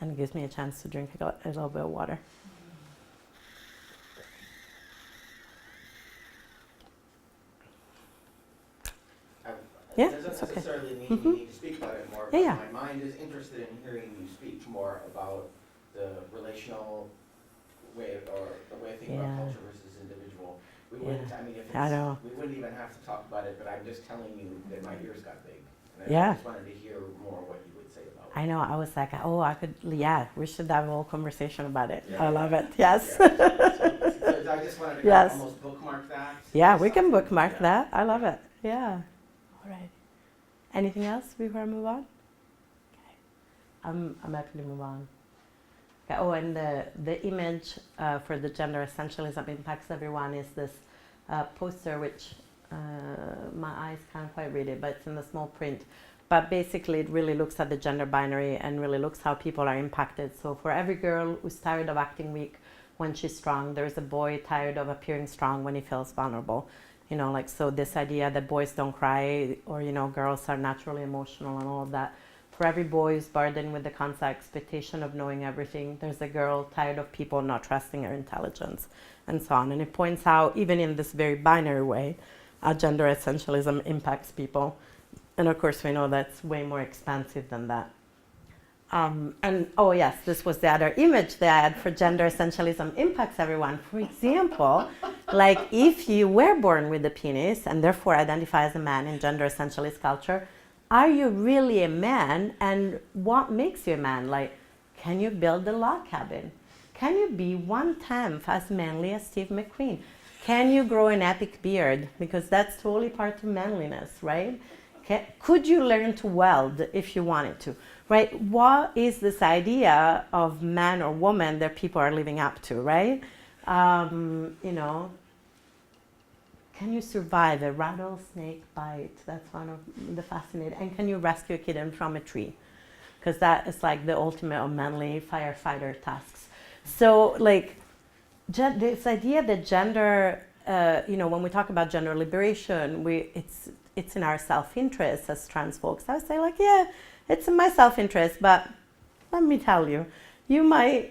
And it gives me a chance to drink a little bit of water. Yeah, it it's doesn't okay. necessarily mean you need to speak about it more, but Yeah. my mind is interested in hearing you speak more about the relational way, or the way of thinking about Yeah. culture versus individual. We Yeah. wouldn't, I mean, if I know. it's, we wouldn't even have to talk about it, but I'm just telling you that my ears got big. And Yeah. I just wanted to hear more what you would say about it. I know, I was like, oh, I could, yeah, we should have a whole conversation about it. Yeah. I love it, yes. Yeah. So I just wanted to kind Yes. of almost bookmark that. Yeah, we can Something- bookmark yeah. that. I love it. Yeah. All right. Anything else before I move on? Okay. I'm happy to move on. Okay. Oh, and the image for the gender essentialism impacts everyone is this poster, which my eyes can't quite read it, but it's in the small print. But basically, it really looks at the gender binary and really looks how people are impacted. So for every girl who's tired of acting weak when she's strong, there's a boy tired of appearing strong when he feels vulnerable. So this idea that boys don't cry, or, girls are naturally emotional and all of that. For every boy who's burdened with the constant expectation of knowing everything, there's a girl tired of people not trusting her intelligence, and so on. And it points out, even in this very binary way, how gender essentialism impacts people. And of course, we know that's way more expansive than that. And oh yes, this was the other image that I had for gender essentialism impacts everyone. For example, like if you were born with a penis and therefore identify as a man in gender essentialist culture, are you really a man? And what makes you a man? Like, can you build a log cabin? Can you be 1/10 as manly as Steve McQueen? Can you grow an epic beard? Because that's totally part of manliness, right? Could you learn to weld if you wanted to, right? What is this idea of man or woman that people are living up to, right? Can you survive a rattlesnake bite? That's one of the fascinating. And can you rescue a kitten from a tree? Because that is like the ultimate of manly firefighter tasks. So like this idea that gender, when we talk about gender liberation, it's in our self-interest as trans folks. I would say like, yeah, it's in my self-interest, but let me tell you, you might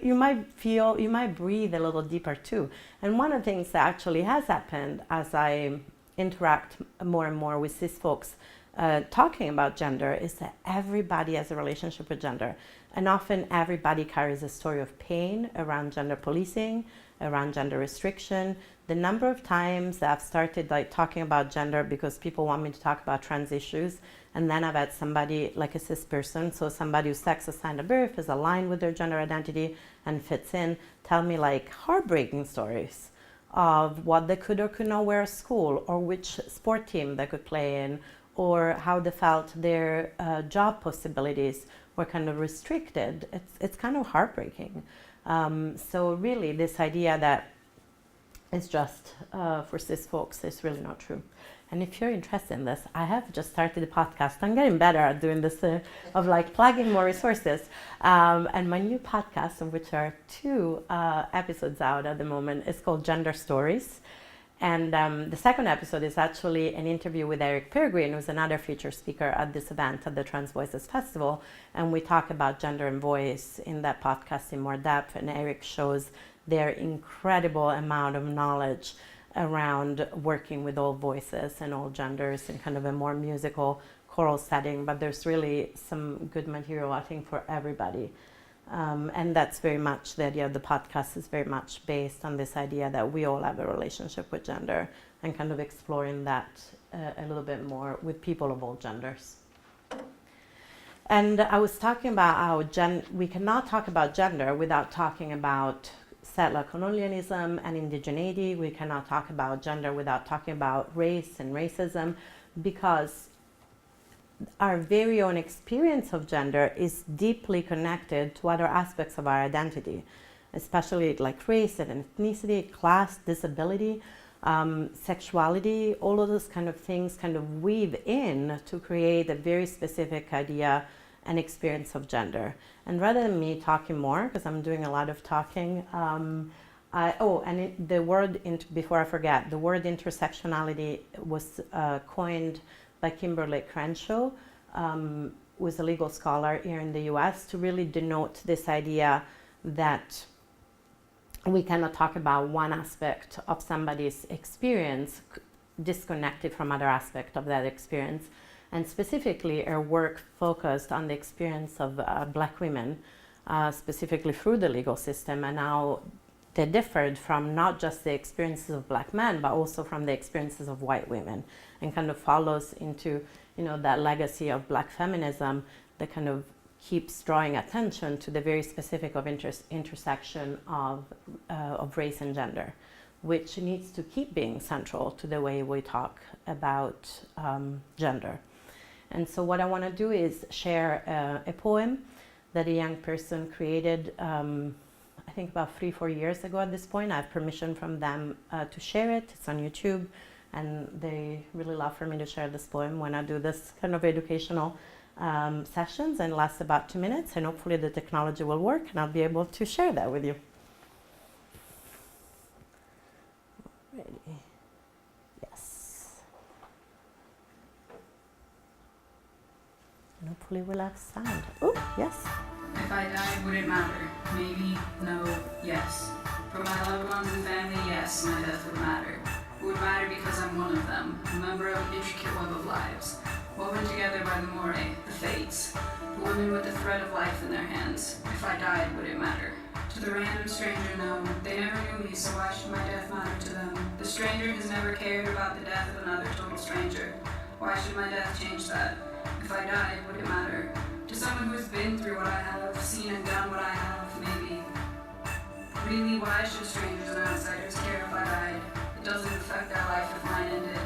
breathe a little deeper too. And one of the things that actually has happened as I interact more and more with cis folks talking about gender is that everybody has a relationship with gender. And often everybody carries a story of pain around gender policing, around gender restriction. The number of times that I've started like talking about gender because people want me to talk about trans issues, and then I've had somebody like a cis person, so somebody who's sex assigned at birth is aligned with their gender identity and fits in, tell me like heartbreaking stories of what they could or could not wear at school, or which sport team they could play in, or how they felt their job possibilities were kind of restricted. It's kind of heartbreaking. So really this idea that it's just for cis folks is really not true. And if you're interested in this, I have just started a podcast. I'm getting better at doing this, of like plugging more resources. And my new podcast, of which are 2 episodes out at the moment, is called Gender Stories. And the second episode is actually an interview with Eric Peregrine, who's another featured speaker at this event at the Trans Voices Festival. And we talk about gender and voice in that podcast in more depth. And Eric shows their incredible amount of knowledge around working with all voices and all genders in kind of a more musical choral setting. But there's really some good material, I think, for everybody. And that's very much the idea of the podcast is very much based on this idea that we all have a relationship with gender and kind of exploring that a little bit more with people of all genders. And I was talking about how we cannot talk about gender without talking about settler colonialism and indigeneity. We cannot talk about gender without talking about race and racism, because our very own experience of gender is deeply connected to other aspects of our identity, especially like race and ethnicity, class, disability, sexuality. All of those kind of things kind of weave in to create a very specific idea and experience of gender. And rather than me talking more, because I'm doing a lot of talking, before I forget, the word intersectionality was coined by Kimberly Crenshaw, who is a legal scholar here in the US, to really denote this idea that we cannot talk about one aspect of somebody's experience disconnected from other aspects of that experience. And specifically, her work focused on the experience of Black women, specifically through the legal system, and how they differed from not just the experiences of Black men, but also from the experiences of white women, and kind of follows into, that legacy of Black feminism that kind of keeps drawing attention to the very specific of intersection of race and gender, which needs to keep being central to the way we talk about gender. And so what I want to do is share a poem that a young person created, I think about 3-4 years ago at this point. I have permission from them to share it. It's on YouTube, and they really love for me to share this poem when I do this kind of educational sessions, and lasts about 2 minutes, and hopefully the technology will work and I'll be able to share that with you. Ready? Yes. And hopefully we'll have sound. Oh, yes. If I died, would it matter? Maybe, no, yes. For my loved ones and family, yes, my death would matter. It would matter because I'm one of them, a member of an intricate web of lives, woven together by the more, the fates, the women with the thread of life in their hands. If I died, would it matter? To the random stranger, no, they never knew me, so why should my death matter to them? The stranger has never cared about the death of another total stranger. Why should my death change that? If I died, would it matter? To someone who's been through what I have, seen and done what I have, maybe. Really, why should strangers and outsiders care if I died? It doesn't affect their life if mine ended.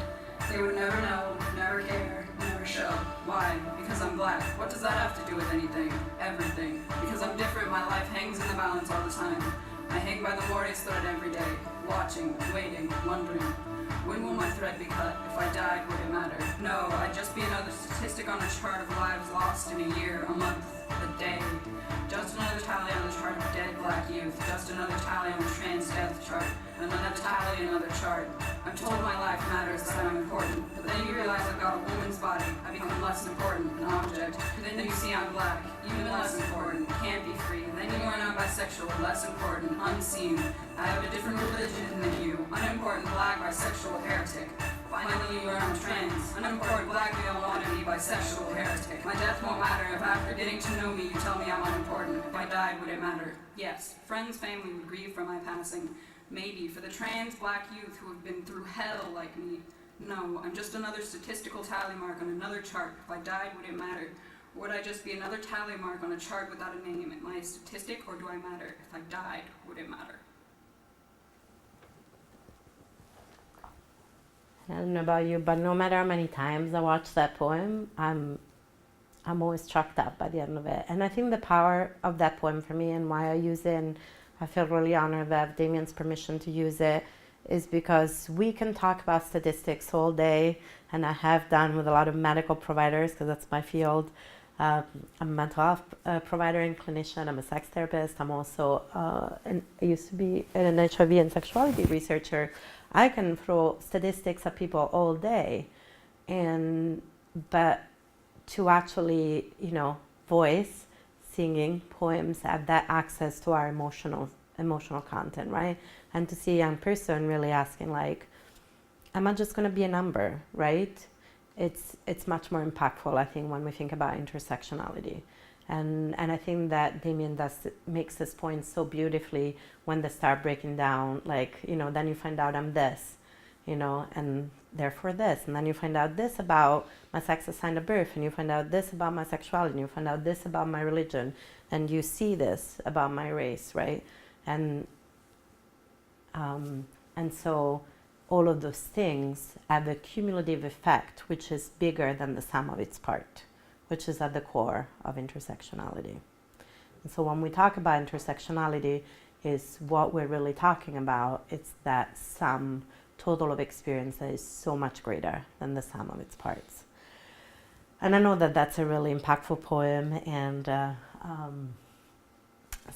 They would never know, never care, never show. Why? Because I'm Black. What does that have to do with anything? Everything. Because I'm different, my life hangs in the balance all the time. I hang by the Morris thread every day, watching, waiting, wondering. When will my thread be cut? If I died, would it matter? No, I'd just be another statistic on a chart of lives lost in a year, a month, a day. Just another tally on the chart of dead Black youth. Just another tally on the trans death chart. Another tally, another chart. I'm told my life matters, that I'm important. But then you realize I've got a woman's body. I become less important, an object. And then you see I'm Black, even less important, can't be free. And then you learn I'm bisexual, less important, unseen. I have a different religion than you. Unimportant Black, bisexual, heretic. Finally you learn I'm trans. Unimportant Black, you don't want to be bisexual, heretic. My death won't matter if after getting to know me you tell me I'm unimportant. If I died, would it matter? Yes. Friends, family would grieve for my passing. Maybe. For the trans Black youth who have been through hell like me. No, I'm just another statistical tally mark on another chart. If I died, would it matter? Or would I just be another tally mark on a chart without a name? Am I a statistic, or do I matter? If I died, would it matter? I don't know about you, but no matter how many times I watch that poem, I'm always chucked up by the end of it. And I think the power of that poem for me, and why I use it, and I feel really honored that I have Damien's permission to use it, is because we can talk about statistics all day, and I have done with a lot of medical providers, because that's my field. I'm a mental health provider and clinician. I'm a sex therapist. I'm also, I used to be an HIV and sexuality researcher. I can throw statistics at people all day, but to actually, voice, singing, poems, have that access to our emotional content, right? And to see a young person really asking, like, am I just going to be a number, right? It's much more impactful, I think, when we think about intersectionality. And I think that Damien makes this point so beautifully when they start breaking down, like, then you find out I'm this, and therefore this. And then you find out this about my sex assigned at birth, and you find out this about my sexuality, and you find out this about my religion, and you see this about my race, right? And so all of those things have a cumulative effect, which is bigger than the sum of its part, which is at the core of intersectionality. And so when we talk about intersectionality, is what we're really talking about. It's that sum total of experience that is so much greater than the sum of its parts. And I know that that's a really impactful poem, and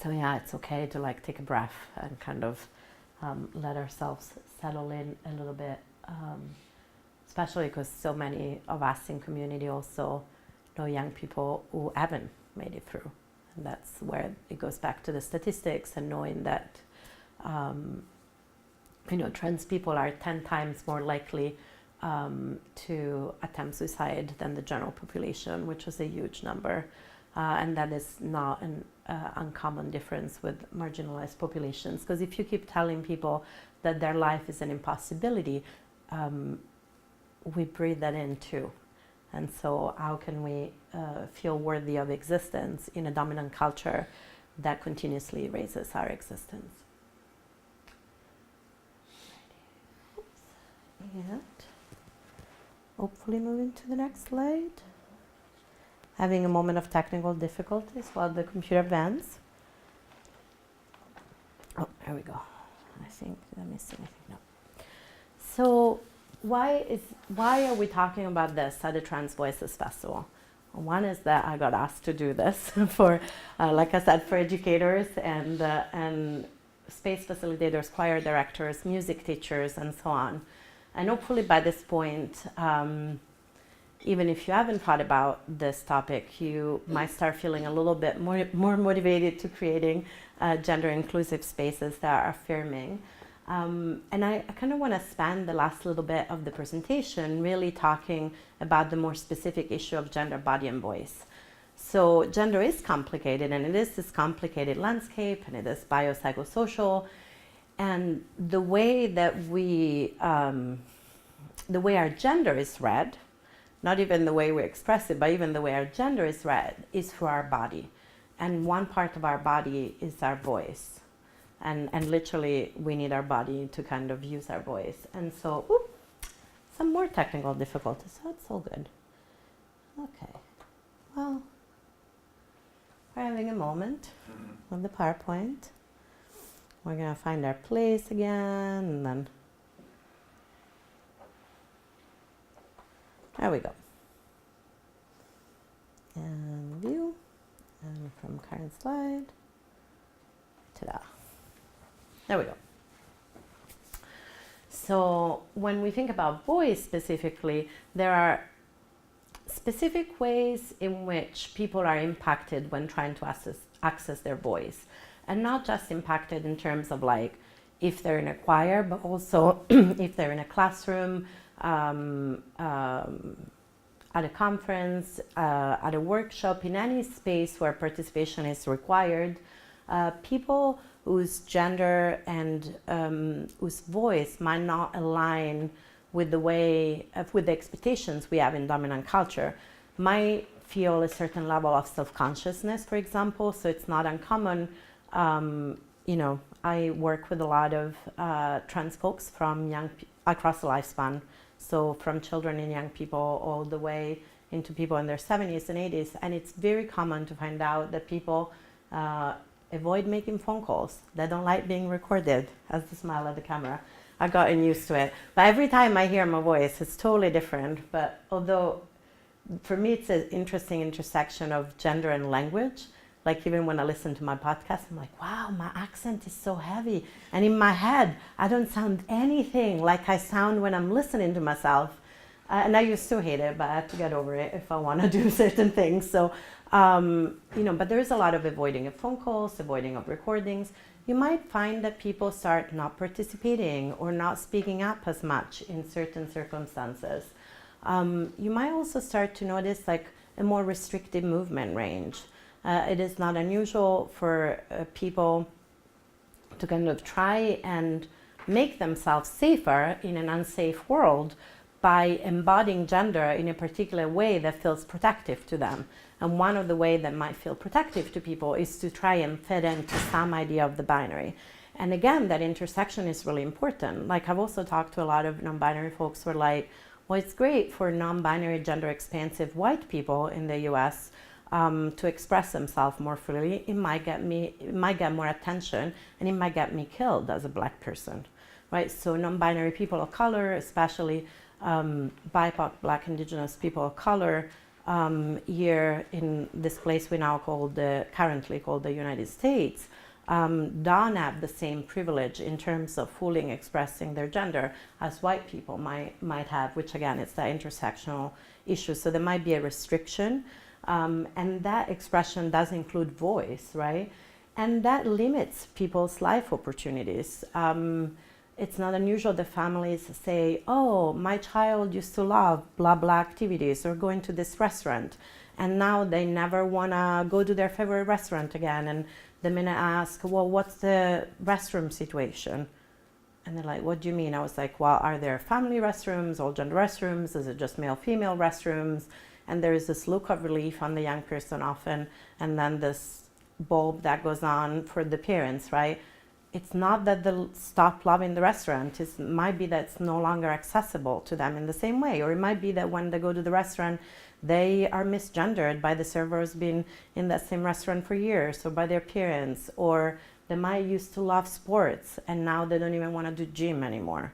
so yeah, it's okay to like take a breath and kind of let ourselves settle in a little bit, especially because so many of us in community also know young people who haven't made it through. And that's where it goes back to the statistics and knowing that trans people are 10 times more likely to attempt suicide than the general population, which is a huge number. And that is not an uncommon difference with marginalized populations. Because if you keep telling people that their life is an impossibility, we breathe that in too. And so how can we feel worthy of existence in a dominant culture that continuously raises our existence? And hopefully moving to the next slide. Having a moment of technical difficulties while the computer advances. Oh, there we go. I think, let me see. No. So why are we talking about this at the Trans Voices Festival? One is that I got asked to do this for, like I said, for educators and space facilitators, choir directors, music teachers, and so on. And hopefully by this point, even if you haven't thought about this topic, you might start feeling a little bit more motivated to creating gender inclusive spaces that are affirming. And I kind of want to spend the last little bit of the presentation really talking about the more specific issue of gender, body, and voice. So gender is complicated, and it is this complicated landscape, and it is biopsychosocial. And the way that the way our gender is read, not even the way we express it, but even the way our gender is read, is through our body. And one part of our body is our voice. And literally, we need our body to kind of use our voice. And so, some more technical difficulties, so it's all good. Okay, well, we're having a moment on the PowerPoint. We're gonna find our place again, and then, there we go. And view, and from current slide, ta-da. There we go. So when we think about voice specifically, there are specific ways in which people are impacted when trying to access their voice. And not just impacted in terms of like if they're in a choir, but also if they're in a classroom, at a conference, at a workshop, in any space where participation is required. People whose gender and whose voice might not align with the way, with the expectations we have in dominant culture, might feel a certain level of self-consciousness, for example. So it's not uncommon. I work with a lot of trans folks from across the lifespan. So from children and young people all the way into people in their 70s and 80s. And it's very common to find out that people avoid making phone calls. They don't like being recorded, as the smile at the camera. I've gotten used to it. But every time I hear my voice, it's totally different. But although for me, it's an interesting intersection of gender and language. Like even when I listen to my podcast, I'm like, wow, my accent is so heavy. And in my head, I don't sound anything like I sound when I'm listening to myself. And I used to hate it, but I have to get over it if I want to do certain things. So, but there is a lot of avoiding of phone calls, avoiding of recordings. You might find that people start not participating or not speaking up as much in certain circumstances. You might also start to notice like a more restrictive movement range. It is not unusual for people to kind of try and make themselves safer in an unsafe world by embodying gender in a particular way that feels protective to them. And one of the ways that might feel protective to people is to try and fit into some idea of the binary. And again, that intersection is really important. Like, I've also talked to a lot of non-binary folks who are like, well, it's great for non-binary gender expansive white people in the US to express themselves more freely. It might get more attention, and it might get me killed as a Black person, right? So non-binary people of color, especially BIPOC, Black, Indigenous people of color, here in this place we now currently called the United States, don't have the same privilege in terms of fully expressing their gender as white people might have, which again, it's that intersectional issue. So there might be a restriction, and that expression does include voice, right? And that limits people's life opportunities. It's not unusual that families say, oh, my child used to love blah, blah activities or going to this restaurant, and now they never want to go to their favorite restaurant again. And the minute I ask, well, what's the restroom situation? And they're like, what do you mean? I was like, well, are there family restrooms, all gender restrooms? Is it just male, female restrooms? And there is this look of relief on the young person often, and then this bulb that goes on for the parents, right? It's not that they'll stop loving the restaurant. It might be that it's no longer accessible to them in the same way. Or it might be that when they go to the restaurant, they are misgendered by the servers being in that same restaurant for years, or by their parents. Or they might used to love sports, and now they don't even want to do gym anymore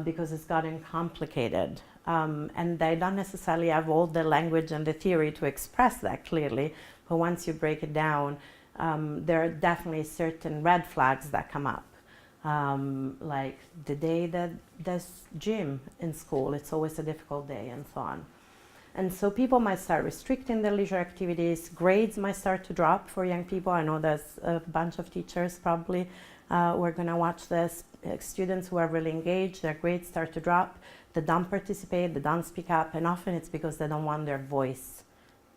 because it's gotten complicated. And they don't necessarily have all the language and the theory to express that clearly. But once you break it down, there are definitely certain red flags that come up. Like the day that there's gym in school, it's always a difficult day, and so on. And so people might start restricting their leisure activities. Grades might start to drop for young people. I know there's a bunch of teachers probably who are going to watch this. Students who are really engaged, their grades start to drop. They don't participate, they don't speak up, and often it's because they don't want their voice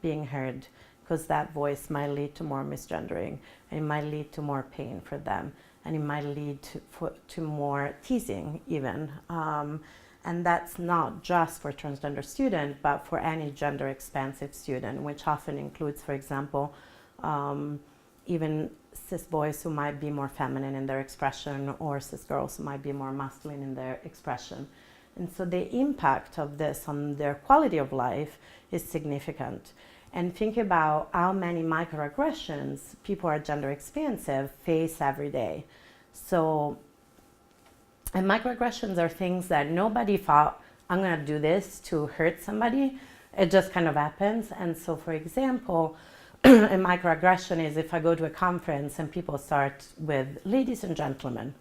being heard, because that voice might lead to more misgendering, and it might lead to more pain for them, and it might lead to more teasing even. And that's not just for transgender student, but for any gender expansive student, which often includes, for example, even cis boys who might be more feminine in their expression, or cis girls who might be more masculine in their expression. And so the impact of this on their quality of life is significant. And think about how many microaggressions people who are gender expansive face every day. So, and microaggressions are things that nobody thought, I'm going to do this to hurt somebody. It just kind of happens. And so, for example, a microaggression is if I go to a conference and people start with ladies and gentlemen,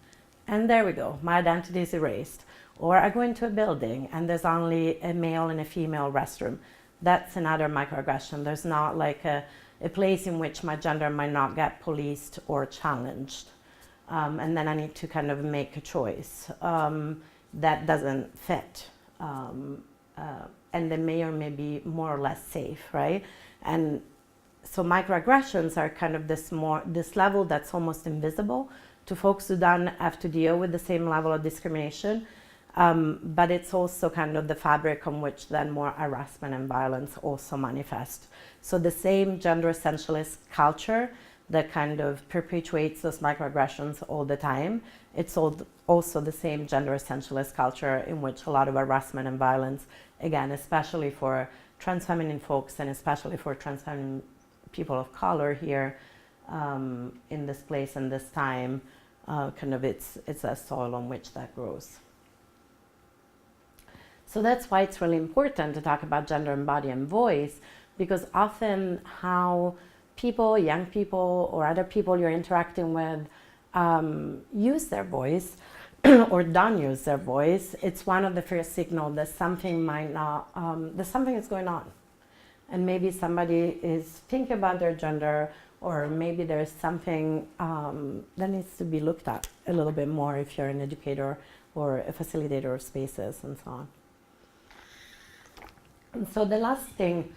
and there we go, my identity is erased. Or I go into a building and there's only a male and a female restroom. That's another microaggression. There's not like a place in which my gender might not get policed or challenged. And then I need to kind of make a choice that doesn't fit. And they may or may be more or less safe, right? And so microaggressions are kind of this level that's almost invisible to folks who don't have to deal with the same level of discrimination. But it's also kind of the fabric on which then more harassment and violence also manifest. So the same gender essentialist culture that kind of perpetuates those microaggressions all the time, it's also the same gender essentialist culture in which a lot of harassment and violence, again, especially for trans feminine folks and especially for trans feminine people of color here in this place and this time, kind of it's a soil on which that grows. So that's why it's really important to talk about gender and body and voice, because often how people, young people, or other people you're interacting with use their voice or don't use their voice, it's one of the first signals that something might not, that something is going on. And maybe somebody is thinking about their gender, or maybe there's something that needs to be looked at a little bit more if you're an educator or a facilitator of spaces and so on. And so the last thing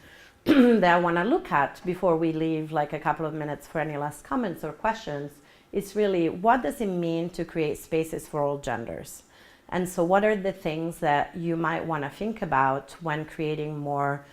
that I want to look at before we leave like a couple of minutes for any last comments or questions is really, what does it mean to create spaces for all genders? And so what are the things that you might want to think about when creating more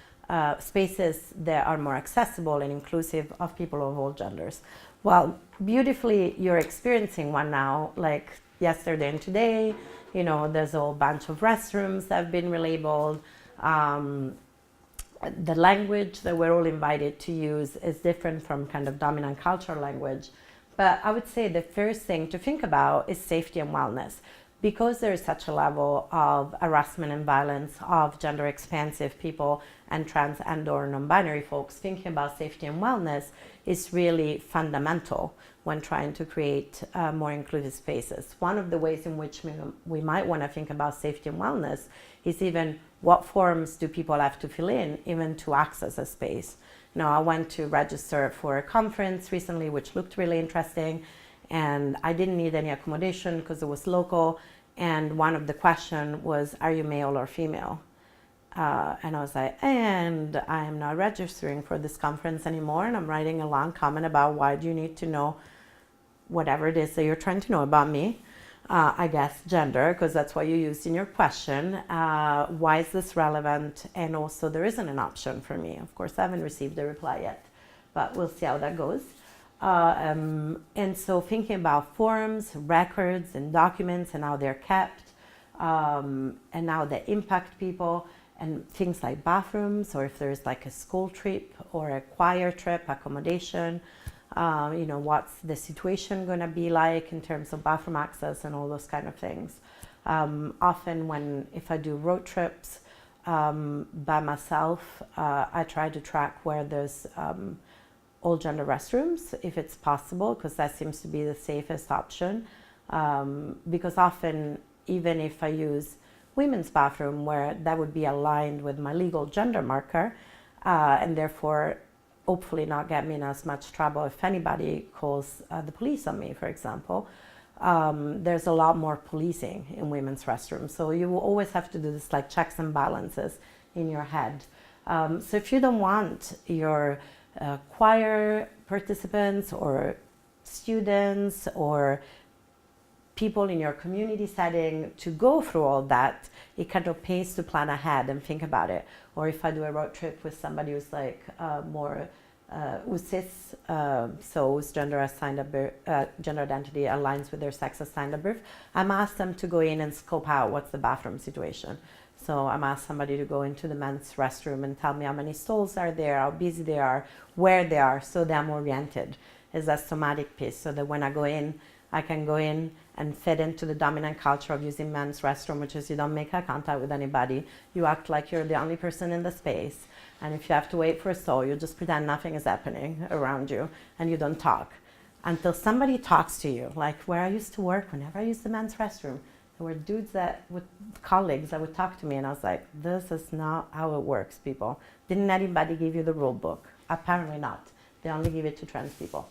spaces that are more accessible and inclusive of people of all genders? Well, beautifully, you're experiencing one now, like yesterday and today. You know, there's a whole bunch of restrooms that have been relabeled. The language that we're all invited to use is different from kind of dominant cultural language. But I would say the first thing to think about is safety and wellness. Because there is such a level of harassment and violence of gender expansive people and trans and or non-binary folks, thinking about safety and wellness is really fundamental when trying to create more inclusive spaces. One of the ways in which we might want to think about safety and wellness is even what forms do people have to fill in even to access a space. You know, I went to register for a conference recently which looked really interesting, and I didn't need any accommodation because it was local, and one of the questions was, are you male or female? And I was like, and I am not registering for this conference anymore, and I'm writing a long comment about why do you need to know whatever it is that you're trying to know about me. I guess gender, because that's what you used in your question. Why is this relevant? And also there isn't an option for me. Of course, I haven't received a reply yet, but we'll see how that goes. And so thinking about forms, records, and documents and how they're kept, and how they impact people, and things like bathrooms, or if there's like a school trip or a choir trip, accommodation, you know, what's the situation going to be like in terms of bathroom access and all those kind of things. Often if I do road trips by myself, I try to track where there's all gender restrooms if it's possible, because that seems to be the safest option. Because often, even if I use women's bathroom where that would be aligned with my legal gender marker, and therefore hopefully not get me in as much trouble if anybody calls the police on me, for example, there's a lot more policing in women's restrooms. So you will always have to do this like checks and balances in your head. So if you don't want your choir participants or students or people in your community setting to go through all that, it kind of pays to plan ahead and think about it. Or if I do a road trip with somebody who's like more who's cis, so whose gender assigned at birth, gender identity aligns with their sex assigned at birth, I'm asked them to go in and scope out what's the bathroom situation. So I'm asked somebody to go into the men's restroom and tell me how many stalls are there, how busy they are, where they are, so that I'm oriented. Is that somatic piece, so that when I go in, I can go in and fit into the dominant culture of using men's restroom, which is you don't make eye contact with anybody. You act like you're the only person in the space. And if you have to wait for a stall, you just pretend nothing is happening around you and you don't talk until somebody talks to you. Like where I used to work, whenever I used the men's restroom, there were dudes colleagues that would talk to me, and I was like, this is not how it works, people. Didn't anybody give you the rule book? Apparently not. They only give it to trans people.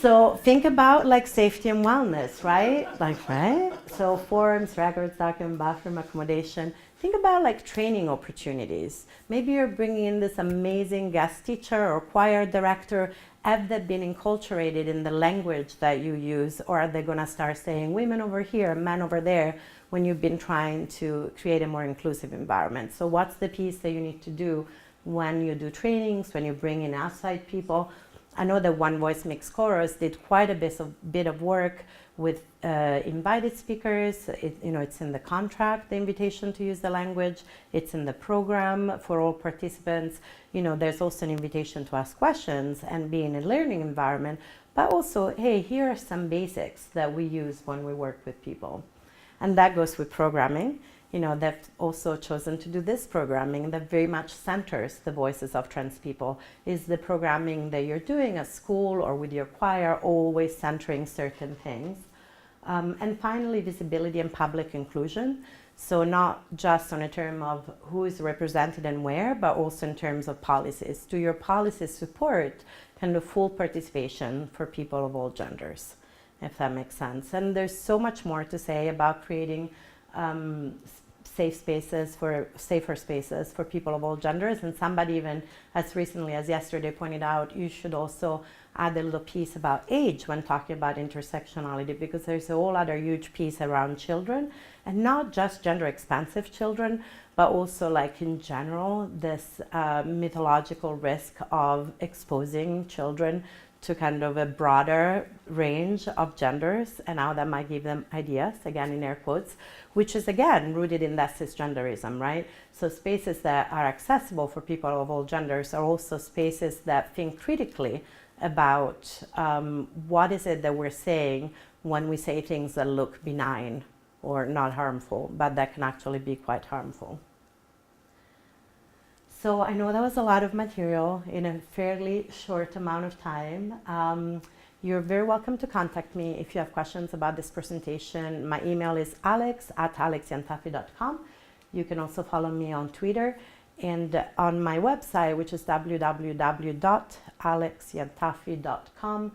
So think about like safety and wellness, right? Right? So forms, records, document, bathroom, accommodation. Think about like training opportunities. Maybe you're bringing in this amazing guest teacher or choir director. Have they been enculturated in the language that you use, or are they going to start saying women over here, men over there, when you've been trying to create a more inclusive environment? So what's the piece that you need to do when you do trainings, when you bring in outside people? I know that One Voice Mixed Chorus did quite a bit of work with invited speakers. It's in the contract, the invitation to use the language. It's in the program for all participants. There's also an invitation to ask questions and be in a learning environment. But also, hey, here are some basics that we use when we work with people. And that goes with programming. They've also chosen to do this programming that very much centers the voices of trans people. Is the programming that you're doing at school or with your choir always centering certain things? And finally, visibility and public inclusion. So not just on a term of who is represented and where, but also in terms of policies. Do your policies support kind of full participation for people of all genders, if that makes sense? And there's so much more to say about creating safer spaces for people of all genders. And somebody even as recently as yesterday pointed out you should also add a little piece about age when talking about intersectionality, because there's a whole other huge piece around children, and not just gender expansive children, but also like in general this mythological risk of exposing children to kind of a broader range of genders and how that might give them ideas, again in air quotes, which is again rooted in that cisgenderism, right? So spaces that are accessible for people of all genders are also spaces that think critically about what is it that we're saying when we say things that look benign or not harmful, but that can actually be quite harmful. So I know that was a lot of material in a fairly short amount of time. You're very welcome to contact me if you have questions about this presentation. My email is alex@alexiantaffi.com. You can also follow me on Twitter and on my website, which is www.alexiantaffi.com.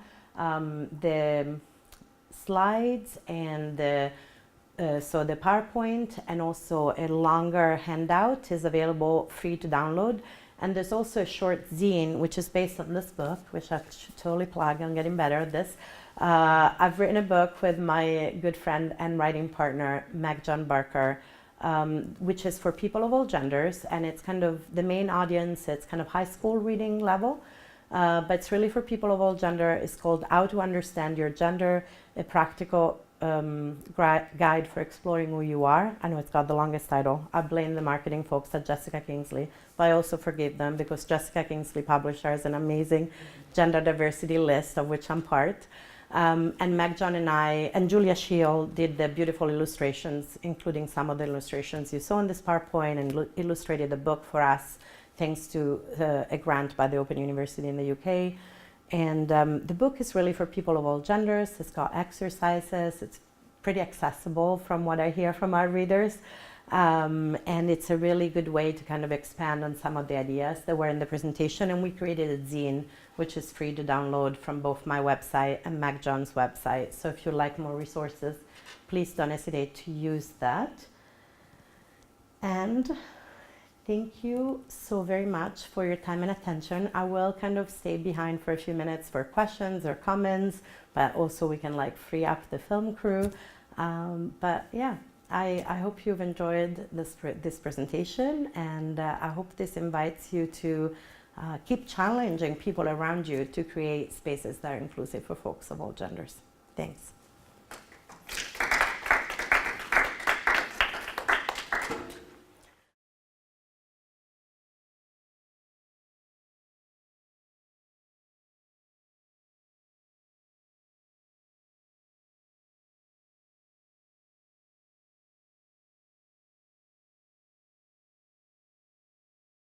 The slides and the PowerPoint and also a longer handout is available free to download. And there's also a short zine, which is based on this book, which I should totally plug. I'm getting better at this. I've written a book with my good friend and writing partner, Meg John Barker, which is for people of all genders. And it's kind of the main audience, it's kind of high school reading level. But it's really for people of all gender. It's called How to Understand Your Gender, a practical guide for exploring who you are. I know it's got the longest title. I blame the marketing folks at Jessica Kingsley, but I also forgive them because Jessica Kingsley publisher has an amazing gender diversity list of which I'm part. And Meg John and I and Julia Shield did the beautiful illustrations, including some of the illustrations you saw in this PowerPoint, and illustrated the book for us thanks to a grant by the Open University in the UK. And the book is really for people of all genders. It's got exercises. It's pretty accessible from what I hear from our readers. And it's a really good way to kind of expand on some of the ideas that were in the presentation. And we created a zine, which is free to download from both my website and Meg John's website. So if you like more resources, please don't hesitate to use that. And thank you so very much for your time and attention. I will kind of stay behind for a few minutes for questions or comments, but also we can like free up the film crew. But yeah, I hope you've enjoyed this presentation, and I hope this invites you to keep challenging people around you to create spaces that are inclusive for folks of all genders. Thanks.